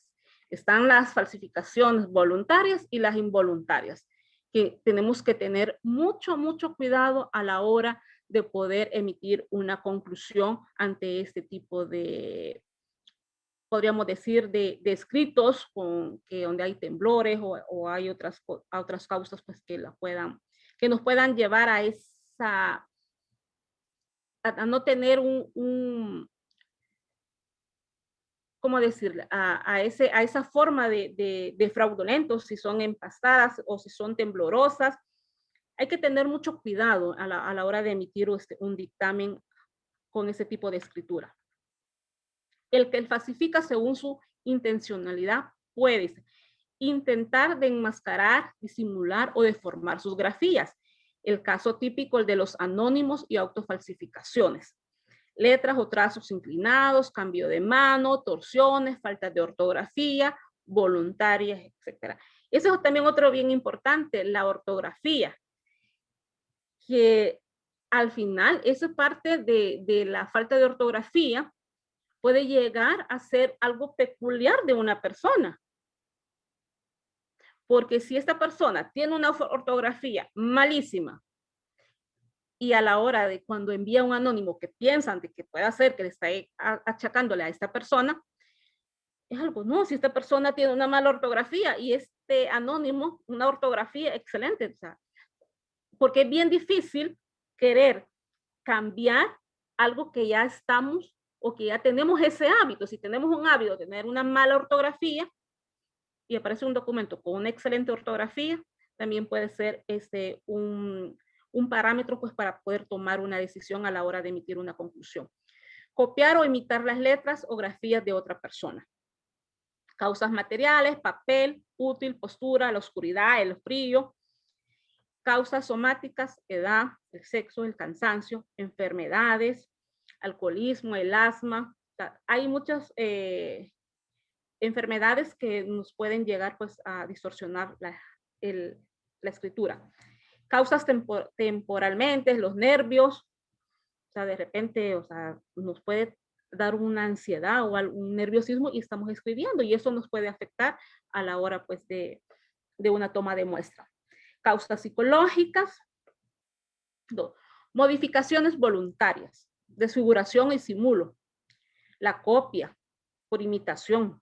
están las falsificaciones voluntarias y las involuntarias, que tenemos que tener mucho cuidado a la hora de poder emitir una conclusión ante este tipo de, podríamos decir, de escritos donde hay temblores o hay otras causas pues que nos puedan llevar a no tener ¿cómo decirle? A esa forma de fraudulentos, si son empastadas o si son temblorosas. Hay que tener mucho cuidado a la hora de emitir un dictamen con ese tipo de escritura. El que falsifica según su intencionalidad puede intentar de enmascarar, disimular o deformar sus grafías. El caso típico, el de los anónimos y autofalsificaciones. Letras o trazos inclinados, cambio de mano, torsiones, faltas de ortografía, voluntarias, etc. Eso es también otro bien importante, la ortografía, que al final esa parte de la falta de ortografía puede llegar a ser algo peculiar de una persona. Porque si esta persona tiene una ortografía malísima y a la hora de cuando envía un anónimo que piensan de que pueda ser que le está achacándole a esta persona, es algo, no, si esta persona tiene una mala ortografía y este anónimo una ortografía excelente, o sea, porque es bien difícil querer cambiar algo que ya estamos o que ya tenemos ese hábito. Si tenemos un hábito de tener una mala ortografía y aparece un documento con una excelente ortografía, también puede ser un parámetro pues, para poder tomar una decisión a la hora de emitir una conclusión. Copiar o imitar las letras o grafías de otra persona. Causas materiales, papel, útil, postura, la oscuridad, el frío. Causas somáticas, edad, el sexo, el cansancio, enfermedades, alcoholismo, el asma. Hay muchas enfermedades que nos pueden llegar pues, a distorsionar la escritura. Causas temporalmente, los nervios, o sea, de repente, o sea, nos puede dar una ansiedad o un nerviosismo y estamos escribiendo y eso nos puede afectar a la hora pues de una toma de muestra. Causas psicológicas. 2. Modificaciones voluntarias, desfiguración y simulo. La copia por imitación.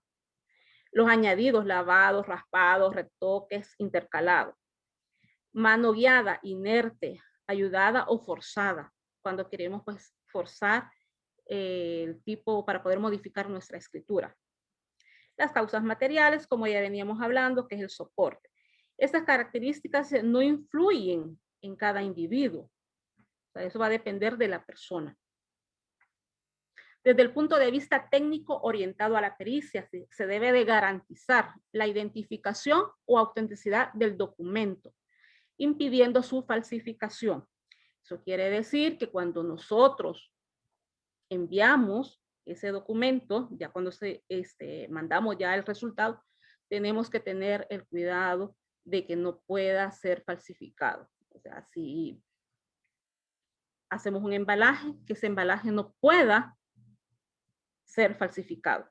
Los añadidos, lavados, raspados, retoques, intercalados. Mano guiada, inerte, ayudada o forzada. Cuando queremos pues forzar el tipo para poder modificar nuestra escritura. Las causas materiales, como ya veníamos hablando, que es el soporte. Estas características no influyen en cada individuo. O sea, eso va a depender de la persona. Desde el punto de vista técnico orientado a la pericia, se debe de garantizar la identificación o autenticidad del documento, impidiendo su falsificación. Eso quiere decir que cuando nosotros enviamos ese documento, ya cuando mandamos ya el resultado, tenemos que tener el cuidado de que no pueda ser falsificado. O sea, si hacemos un embalaje, que ese embalaje no pueda ser falsificado.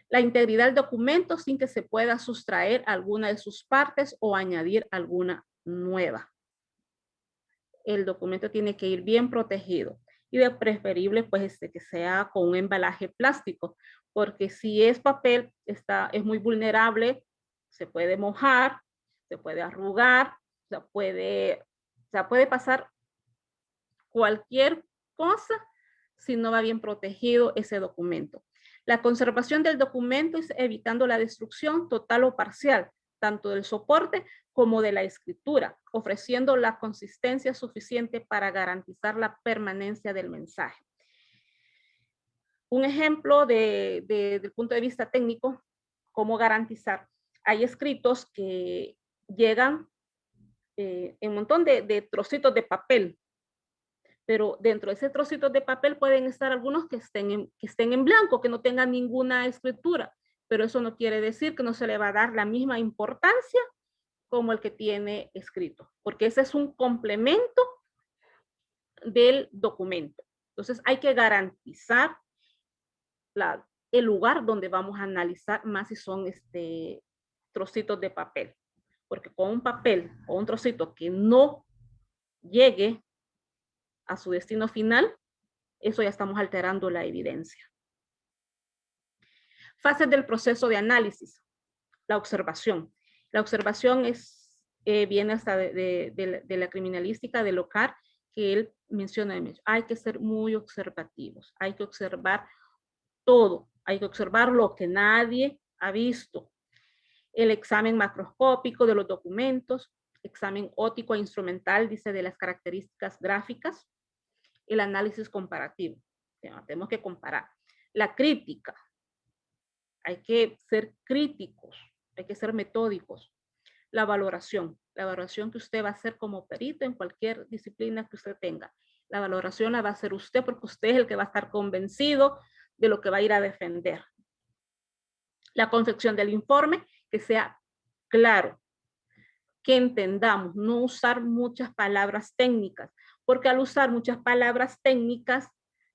La integridad del documento sin que se pueda sustraer alguna de sus partes o añadir alguna nueva. El documento tiene que ir bien protegido y de preferible pues que sea con un embalaje plástico, porque si es papel es muy vulnerable, se puede mojar, se puede arrugar, puede pasar cualquier cosa si no va bien protegido ese documento. La conservación del documento es evitando la destrucción total o parcial, tanto del soporte como de la escritura, ofreciendo la consistencia suficiente para garantizar la permanencia del mensaje. Un ejemplo desde el punto de vista técnico, cómo garantizar. Hay escritos que llegan en un montón de trocitos de papel, pero dentro de ese trocito de papel pueden estar algunos que estén en blanco, que no tengan ninguna escritura, pero eso no quiere decir que no se le va a dar la misma importancia como el que tiene escrito, porque ese es un complemento del documento. Entonces hay que garantizar el lugar donde vamos a analizar más si son trocitos de papel, porque con un papel o un trocito que no llegue a su destino final, eso ya estamos alterando la evidencia. Fases del proceso de análisis. La observación. La observación viene hasta de la criminalística de Locard, que él menciona, hay que ser muy observativos, hay que observar todo Hay que observar lo que nadie ha visto. El examen macroscópico de los documentos, examen óptico e instrumental, dice, de las características gráficas, el análisis comparativo. Tenemos que comparar. La crítica. Hay que ser críticos, hay que ser metódicos. La valoración que usted va a hacer como perito en cualquier disciplina que usted tenga. La valoración la va a hacer usted porque usted es el que va a estar convencido de lo que va a ir a defender. La confección del informe, que sea claro, que entendamos, no usar muchas palabras técnicas, porque al usar muchas palabras técnicas,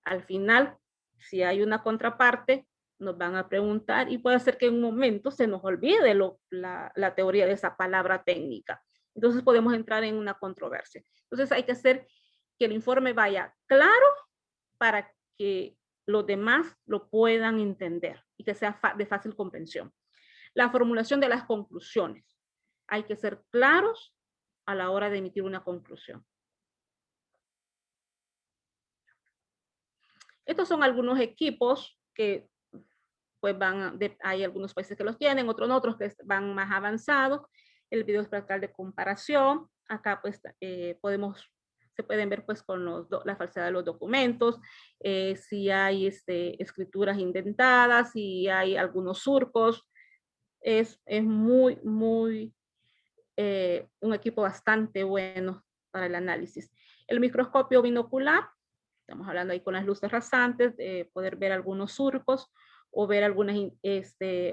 al final, si hay una contraparte, nos van a preguntar y puede ser que en un momento se nos olvide la teoría de esa palabra técnica. Entonces podemos entrar en una controversia. Entonces hay que hacer que el informe vaya claro para que los demás lo puedan entender y que sea de fácil comprensión. La formulación de las conclusiones. Hay que ser claros a la hora de emitir una conclusión. Estos son algunos equipos que pues hay algunos países que los tienen, otros que van más avanzados. El video espectral de comparación. Acá pues se pueden ver pues con la falsedad de los documentos, si hay escrituras indentadas, si hay algunos surcos. Es muy un equipo bastante bueno para el análisis. El microscopio binocular, estamos hablando ahí con las luces rasantes, poder ver algunos surcos o ver algunas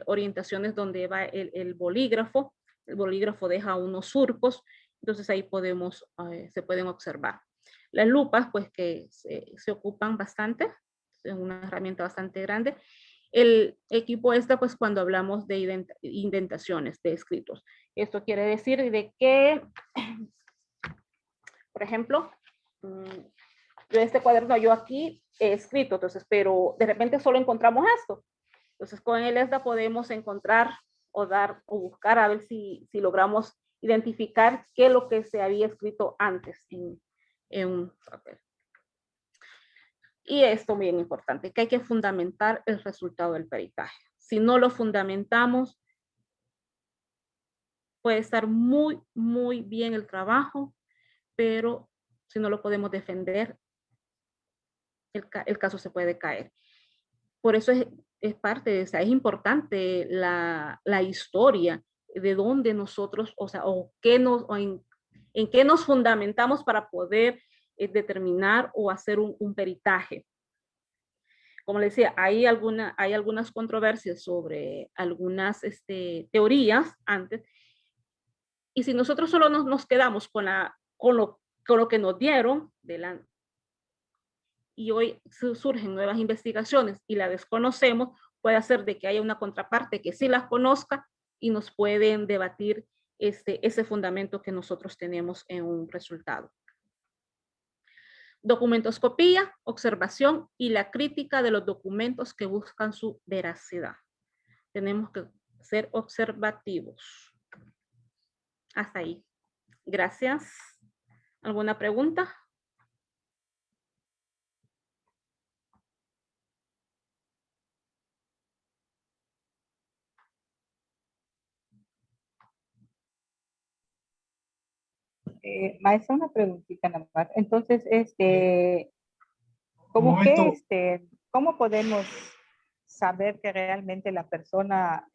orientaciones donde va el bolígrafo. El bolígrafo deja unos surcos, entonces ahí se pueden observar. Las lupas, pues que se ocupan bastante, es una herramienta bastante grande. El equipo pues cuando hablamos de indentaciones de escritos. Esto quiere decir de que, por ejemplo, yo este cuaderno yo aquí he escrito, entonces, pero de repente solo encontramos esto. Entonces con el ESDA podemos encontrar o buscar a ver si logramos identificar qué es lo que se había escrito antes en un papel. Y esto bien importante, que hay que fundamentar el resultado del peritaje. Si no lo fundamentamos, puede estar muy bien el trabajo, pero si no lo podemos defender, el caso se puede caer. Por eso es parte, o sea, es importante la historia de dónde nosotros, en qué nos fundamentamos para poder determinar o hacer un peritaje. Como les decía, hay algunas controversias sobre algunas teorías antes, y si nosotros solo nos quedamos con lo que nos dieron, y hoy surgen nuevas investigaciones y la desconocemos, puede hacer de que haya una contraparte que sí las conozca y nos pueden debatir ese fundamento que nosotros tenemos en un resultado. Documentoscopía, observación y la crítica de los documentos que buscan su veracidad. Tenemos que ser observativos. Hasta ahí. Gracias. ¿Alguna pregunta? Maestra, una preguntita nada más. Entonces, ¿cómo podemos saber que realmente la persona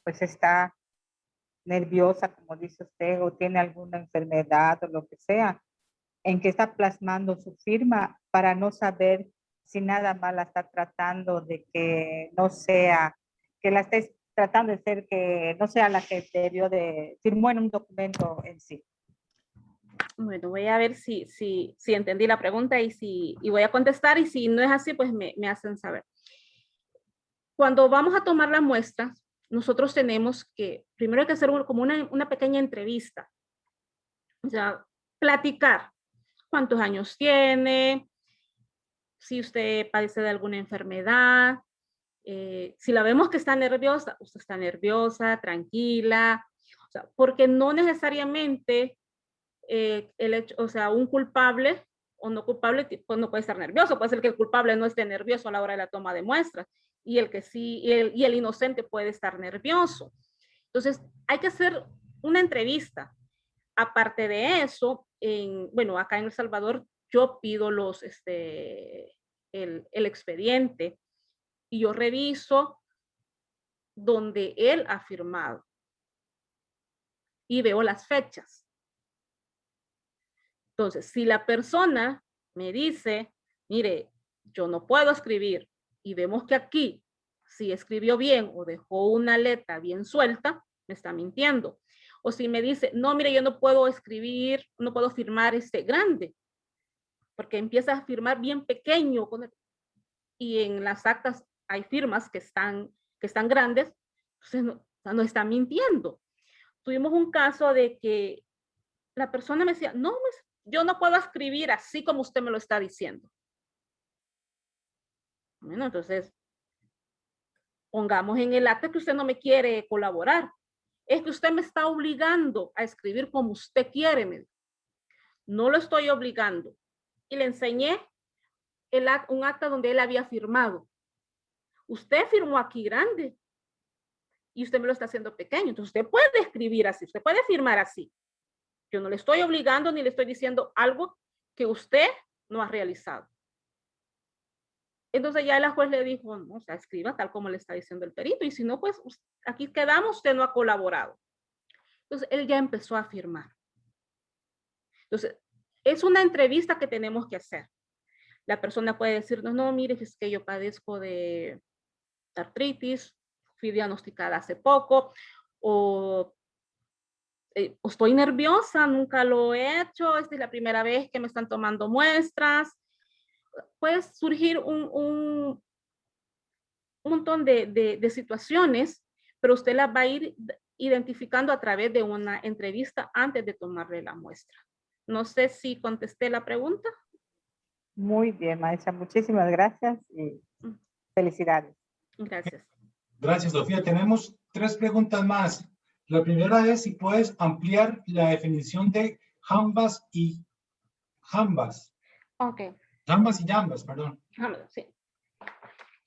pues está nerviosa, como dice usted, o tiene alguna enfermedad o lo que sea, en que está plasmando su firma, para no saber si nada más la está tratando de que no sea, que la esté tratando de ser que no sea la que debió de firmó en un documento en sí? Bueno, voy a ver si entendí la pregunta y voy a contestar, y si no es así, pues me hacen saber. Cuando vamos a tomar la muestra, nosotros tenemos que, primero hay que hacer como una pequeña entrevista. O sea, platicar cuántos años tiene, si usted padece de alguna enfermedad, si la vemos que está nerviosa, usted está nerviosa, tranquila, o sea, porque no necesariamente un culpable o no culpable pues no puede estar nervioso, puede ser que el culpable no esté nervioso a la hora de la toma de muestras. y el que sí, y el inocente puede estar nervioso. Entonces, hay que hacer una entrevista. Aparte de eso, bueno, acá en El Salvador, yo pido el expediente y yo reviso donde él ha firmado y veo las fechas. Entonces, si la persona me dice, mire, yo no puedo escribir, y vemos que aquí si escribió bien o dejó una letra bien suelta, me está mintiendo. O si me dice, no, mire, yo no puedo escribir, no puedo firmar grande, porque empieza a firmar bien pequeño, y en las actas hay firmas que están grandes, entonces no está mintiendo. Tuvimos un caso de que la persona me decía, no, yo no puedo escribir así como usted me lo está diciendo. Bueno, entonces, pongamos en el acta que usted no me quiere colaborar. Es que usted me está obligando a escribir como usted quiere. No lo estoy obligando. Y le enseñé un acta donde él había firmado. Usted firmó aquí grande y usted me lo está haciendo pequeño. Entonces usted puede escribir así, usted puede firmar así. Yo no le estoy obligando ni le estoy diciendo algo que usted no ha realizado. Entonces ya la juez le dijo, no, o sea, escriba tal como le está diciendo el perito, y si no, pues aquí quedamos, usted no ha colaborado. Entonces él ya empezó a firmar. Entonces, es una entrevista que tenemos que hacer. La persona puede decirnos, no, mire, es que yo padezco de artritis, fui diagnosticada hace poco, o estoy nerviosa, nunca lo he hecho, esta es la primera vez que me están tomando muestras. Puede surgir un montón de situaciones, pero usted las va a ir identificando a través de una entrevista antes de tomarle la muestra. No sé si contesté la pregunta. Muy bien, maestra. Muchísimas gracias y felicidades. Gracias. Gracias, Sofía. Tenemos 3 preguntas más. La primera es si puedes ampliar la definición de jambas y jambas. Ok. Jambas y jambas, perdón. Sí.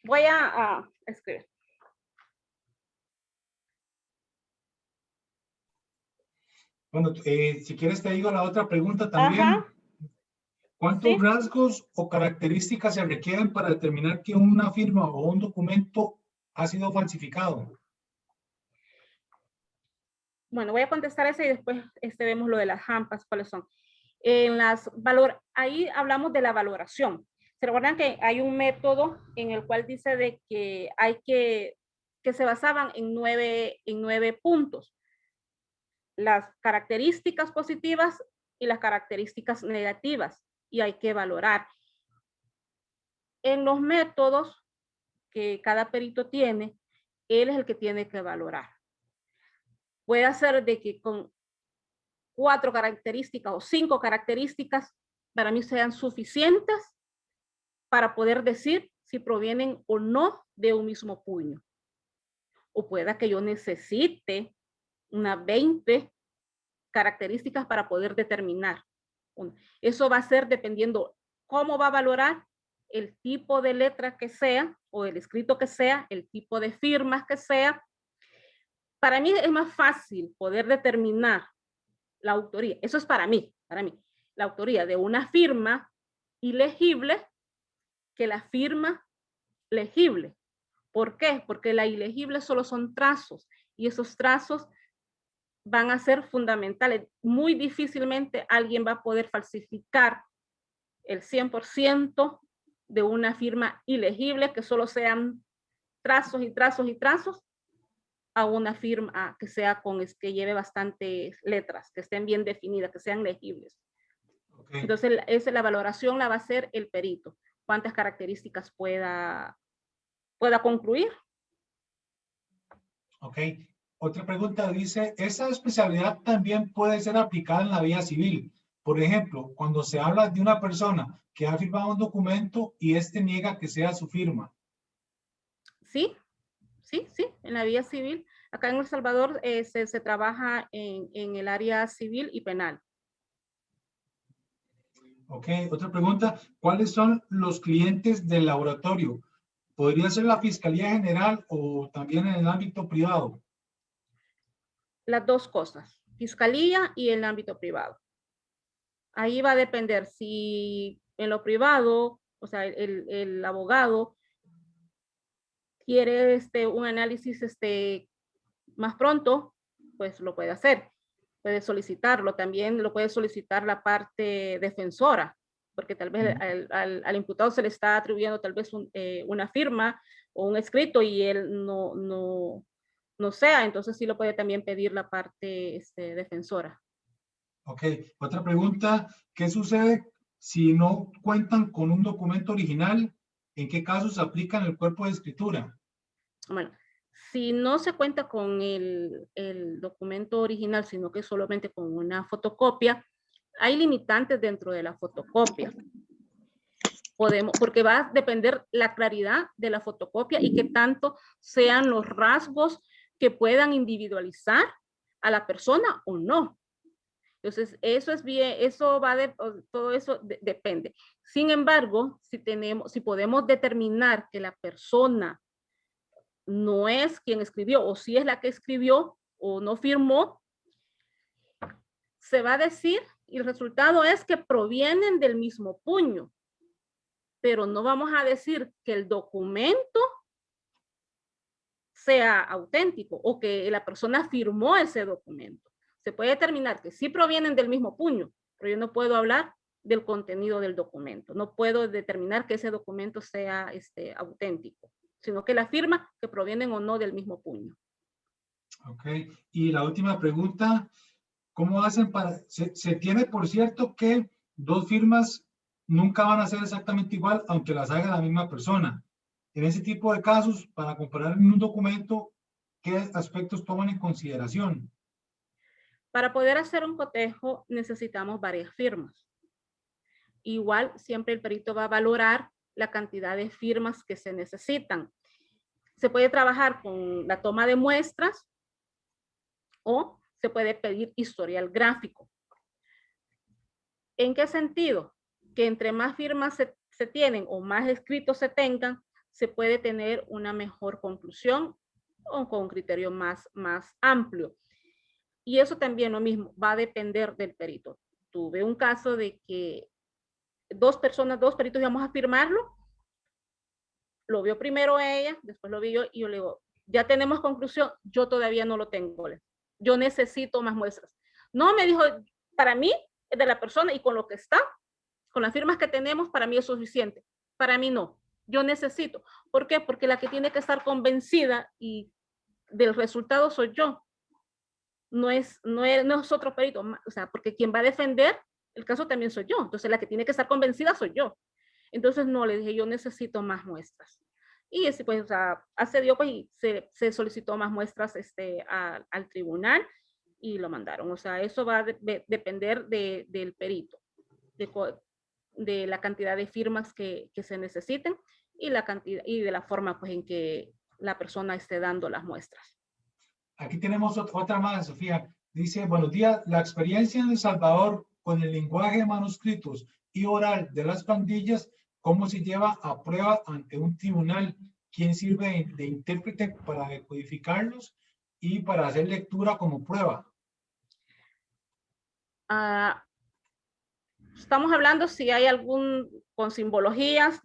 Voy a escribir. Bueno, si quieres te digo la otra pregunta también. Ajá. ¿Cuántos Sí. rasgos o características se requieren para determinar que una firma o un documento ha sido falsificado? Bueno, voy a contestar esa y después vemos lo de las jampas, cuáles son. Ahí hablamos de la valoración. ¿Se recuerdan que hay un método en el cual dice de que hay que se basaban en 9 puntos? Las características positivas y las características negativas, y hay que valorar. En los métodos que cada perito tiene, él es el que tiene que valorar. Puede ser de que con 4 características o 5 características para mí sean suficientes para poder decir si provienen o no de un mismo puño. O pueda que yo necesite unas 20 características para poder determinar. Eso va a ser dependiendo cómo va a valorar el tipo de letra que sea o el escrito que sea, el tipo de firmas que sea. Para mí es más fácil poder determinar la autoría. Eso es para mí, la autoría de una firma ilegible que la firma legible. ¿Por qué? Porque la ilegible solo son trazos y esos trazos van a ser fundamentales. Muy difícilmente alguien va a poder falsificar el 100% de una firma ilegible que solo sean trazos y trazos y trazos a una firma que sea que lleve bastantes letras, que estén bien definidas, que sean legibles. Okay. Entonces, la valoración la va a hacer el perito. ¿Cuántas características pueda concluir? Ok. Otra pregunta dice, ¿esa especialidad también puede ser aplicada en la vía civil? Por ejemplo, cuando se habla de una persona que ha firmado un documento y este niega que sea su firma. Sí, en la vía civil. Acá en El Salvador se trabaja en el área civil y penal. Ok, otra pregunta. ¿Cuáles son los clientes del laboratorio? ¿Podría ser la Fiscalía General o también en el ámbito privado? Las dos cosas, fiscalía y el ámbito privado. Ahí va a depender si en lo privado, o sea, el abogado quiere un análisis más pronto, pues lo puede hacer. Puede solicitarlo. También lo puede solicitar la parte defensora, porque tal vez al imputado se le está atribuyendo tal vez una firma o un escrito y él no sea, entonces sí lo puede también pedir la parte defensora. Ok, otra pregunta, ¿qué sucede si no cuentan con un documento original? ¿En qué casos aplican el cuerpo de escritura? Bueno, si no se cuenta con el documento original, sino que solamente con una fotocopia, hay limitantes dentro de la fotocopia. Porque va a depender la claridad de la fotocopia y qué tanto sean los rasgos que puedan individualizar a la persona o no. Entonces, eso es bien, todo eso depende. Sin embargo, si podemos determinar que la persona no es quien escribió, o si es la que escribió o no firmó, se va a decir, y el resultado es que provienen del mismo puño, pero no vamos a decir que el documento sea auténtico o que la persona firmó ese documento. Se puede determinar que sí provienen del mismo puño, pero yo no puedo hablar del contenido del documento. No puedo determinar que ese documento sea auténtico, sino que la firma que provienen o no del mismo puño. Ok, y la última pregunta, ¿cómo hacen para, se tiene por cierto que dos firmas nunca van a ser exactamente igual, aunque las haga la misma persona? En ese tipo de casos, para comparar en un documento, ¿qué aspectos toman en consideración? Para poder hacer un cotejo necesitamos varias firmas. Igual, siempre el perito va a valorar la cantidad de firmas que se necesitan. Se puede trabajar con la toma de muestras o se puede pedir historial gráfico. ¿En qué sentido? Que entre más firmas se tienen o más escritos se tengan, se puede tener una mejor conclusión o con un criterio más amplio. Y eso también lo mismo, va a depender del perito. Tuve un caso de que dos peritos íbamos a firmarlo, lo vio primero ella, después lo vi yo y yo le digo, ya tenemos conclusión, yo todavía no lo tengo, yo necesito más muestras. No, me dijo, para mí, es de la persona y con lo que está, con las firmas que tenemos, para mí es suficiente. Para mí no, yo necesito. ¿Por qué? Porque la que tiene que estar convencida y del resultado soy yo. No es otro perito, o sea, porque quien va a defender el caso también soy yo. Entonces la que tiene que estar convencida soy yo. Entonces no, le dije, yo necesito más muestras. Y pues, o sea, accedió, pues, y se solicitó más muestras al tribunal y lo mandaron. O sea, eso va a depender del perito, de la cantidad de firmas que se necesiten y la cantidad y de la forma, pues, en que la persona esté dando las muestras. Aquí tenemos otra más, Sofía. Dice, buenos días, la experiencia en El Salvador con el lenguaje de manuscritos y oral de las pandillas, ¿cómo se lleva a prueba ante un tribunal? ¿Quién sirve de intérprete para decodificarlos y para hacer lectura como prueba? Estamos hablando si hay algún con simbologías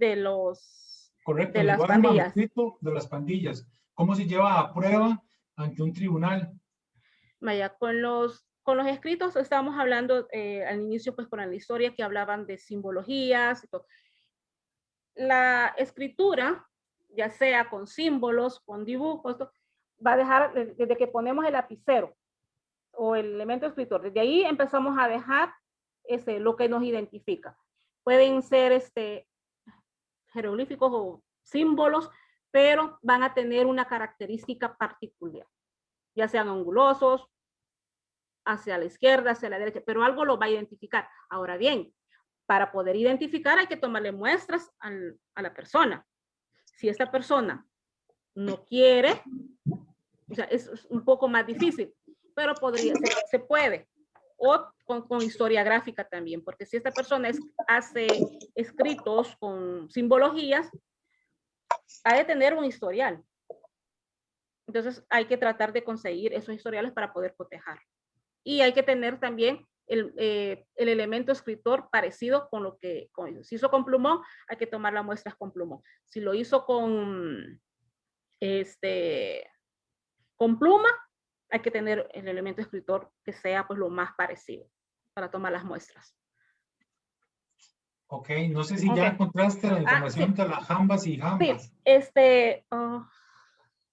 Correcto, de el las lenguaje pandillas. manuscrito de las pandillas. ¿Cómo se lleva a prueba ante un tribunal? Vaya, con los escritos estábamos hablando al inicio, pues, con la historia que hablaban de simbologías y todo. La escritura, ya sea con símbolos, con dibujos, va a dejar desde que ponemos el lapicero o el elemento escritor. Desde ahí empezamos a dejar lo que nos identifica. Pueden ser jeroglíficos o símbolos, pero van a tener una característica particular, ya sean angulosos, hacia la izquierda, hacia la derecha, pero algo lo va a identificar. Ahora bien, para poder identificar hay que tomarle muestras a la persona. Si esta persona no quiere, o sea, es un poco más difícil, pero se puede. O con historia gráfica también, porque si esta persona hace escritos con simbologías, ha de tener un historial. Entonces hay que tratar de conseguir esos historiales para poder cotejar. Y hay que tener también el elemento escritor parecido con lo que si hizo con plumón, hay que tomar las muestras con plumón. Si lo hizo con pluma, hay que tener el elemento escritor que sea pues lo más parecido para tomar las muestras. Ok, no sé si ya encontraste la información de las jambas y jambas. Sí,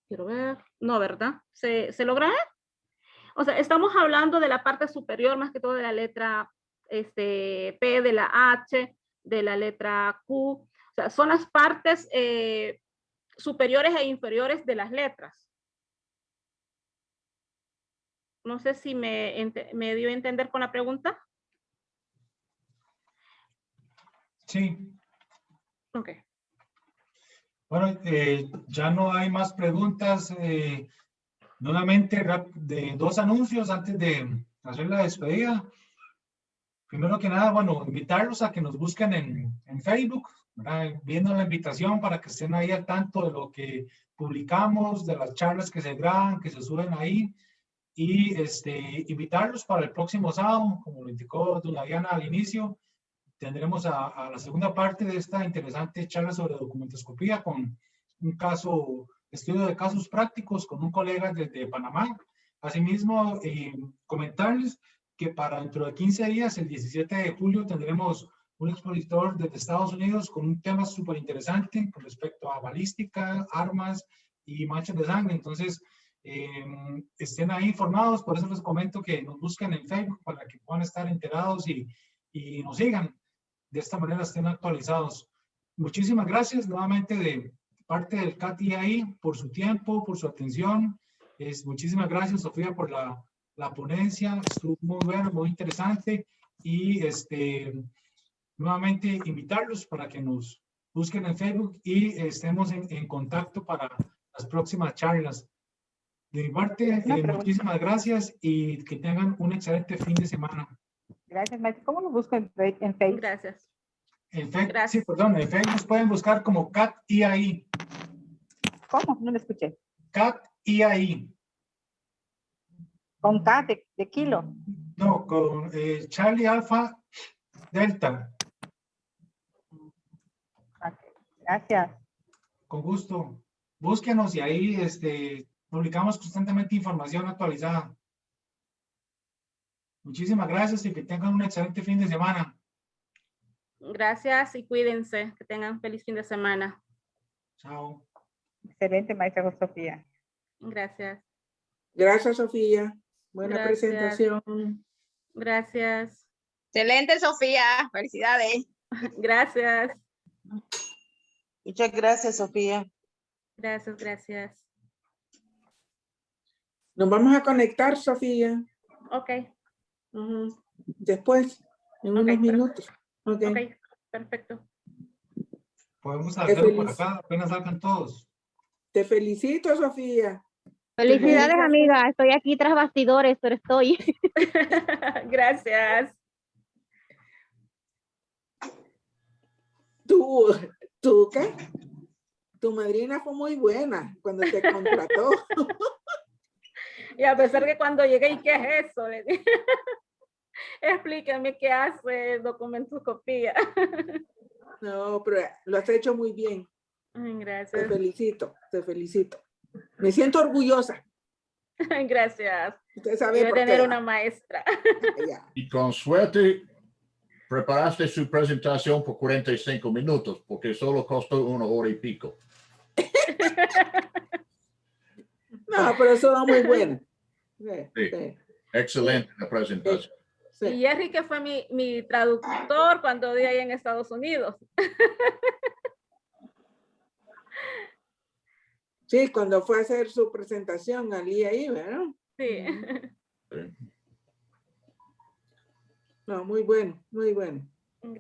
quiero ver, no, ¿verdad? ¿Se logra? O sea, estamos hablando de la parte superior, más que todo de la letra P, de la H, de la letra Q. O sea, son las partes superiores e inferiores de las letras. No sé si me dio a entender con la pregunta. Sí. Ok. Bueno, ya no hay más preguntas. Nuevamente, de 2 anuncios antes de hacer la despedida. Primero que nada, bueno, invitarlos a que nos busquen en Facebook, ¿verdad? Viendo la invitación para que estén ahí al tanto de lo que publicamos, de las charlas que se graban, que se suben ahí. Y invitarlos para el próximo sábado, como lo indicó doña Diana al inicio, tendremos a la segunda parte de esta interesante charla sobre documentoscopía con un estudio de casos prácticos con un colega desde Panamá. Asimismo, comentarles que para dentro de 15 días, el 17 de julio, tendremos un expositor desde Estados Unidos con un tema súper interesante con respecto a balística, armas y manchas de sangre. Entonces, estén ahí informados, por eso les comento que nos busquen en Facebook para que puedan estar enterados y nos sigan. De esta manera estén actualizados. Muchísimas gracias nuevamente de parte del CATIAI por su tiempo, por su atención. Muchísimas gracias, Sofía, por la ponencia. Estuvo muy bueno, muy interesante. Y nuevamente invitarlos para que nos busquen en Facebook y estemos en contacto para las próximas charlas. De mi parte, muchísimas gracias y que tengan un excelente fin de semana. Gracias, maestro. ¿Cómo lo busco en Facebook? Gracias. En Facebook, sí, perdón, en Facebook nos pueden buscar como CATIAI. ¿Cómo? No lo escuché. CATIAI. ¿Con K de kilo? No, con Charlie Alfa Delta. Okay. Gracias. Con gusto. Búsquenos y ahí publicamos constantemente información actualizada. Muchísimas gracias y que tengan un excelente fin de semana. Gracias y cuídense. Que tengan feliz fin de semana. Chao. Excelente, maestra Sofía. Gracias. Gracias, Sofía. Buena Gracias. presentación. Gracias. Excelente, Sofía. Felicidades. Gracias. Muchas gracias, Sofía. Gracias, gracias. Nos vamos a conectar, Sofía. Ok. Después, en unos minutos. Ok, perfecto. Podemos hacerlo por acá, apenas salgan todos. Te felicito, Sofía. Felicidades, amiga. Estoy aquí tras bastidores, pero estoy. Gracias. ¿Tú qué? Tu madrina fue muy buena cuando te contrató. Y a pesar que cuando llegué, ¿y qué es eso? Le dije, explícame qué hace documentoscopía. No, pero lo has hecho muy bien. Gracias. Te felicito, te felicito. Me siento orgullosa. Gracias. Usted sabe por tener una maestra. Y con suerte, preparaste su presentación por 45 minutos, porque solo costó 1 hora y pico. No, pero eso va muy bueno. Sí. Excelente la presentación. Sí. Y Jerry, que fue mi traductor cuando di ahí en Estados Unidos. Sí, cuando fue a hacer su presentación allí ahí, ¿verdad? Sí. Sí. No, muy bueno, muy bueno.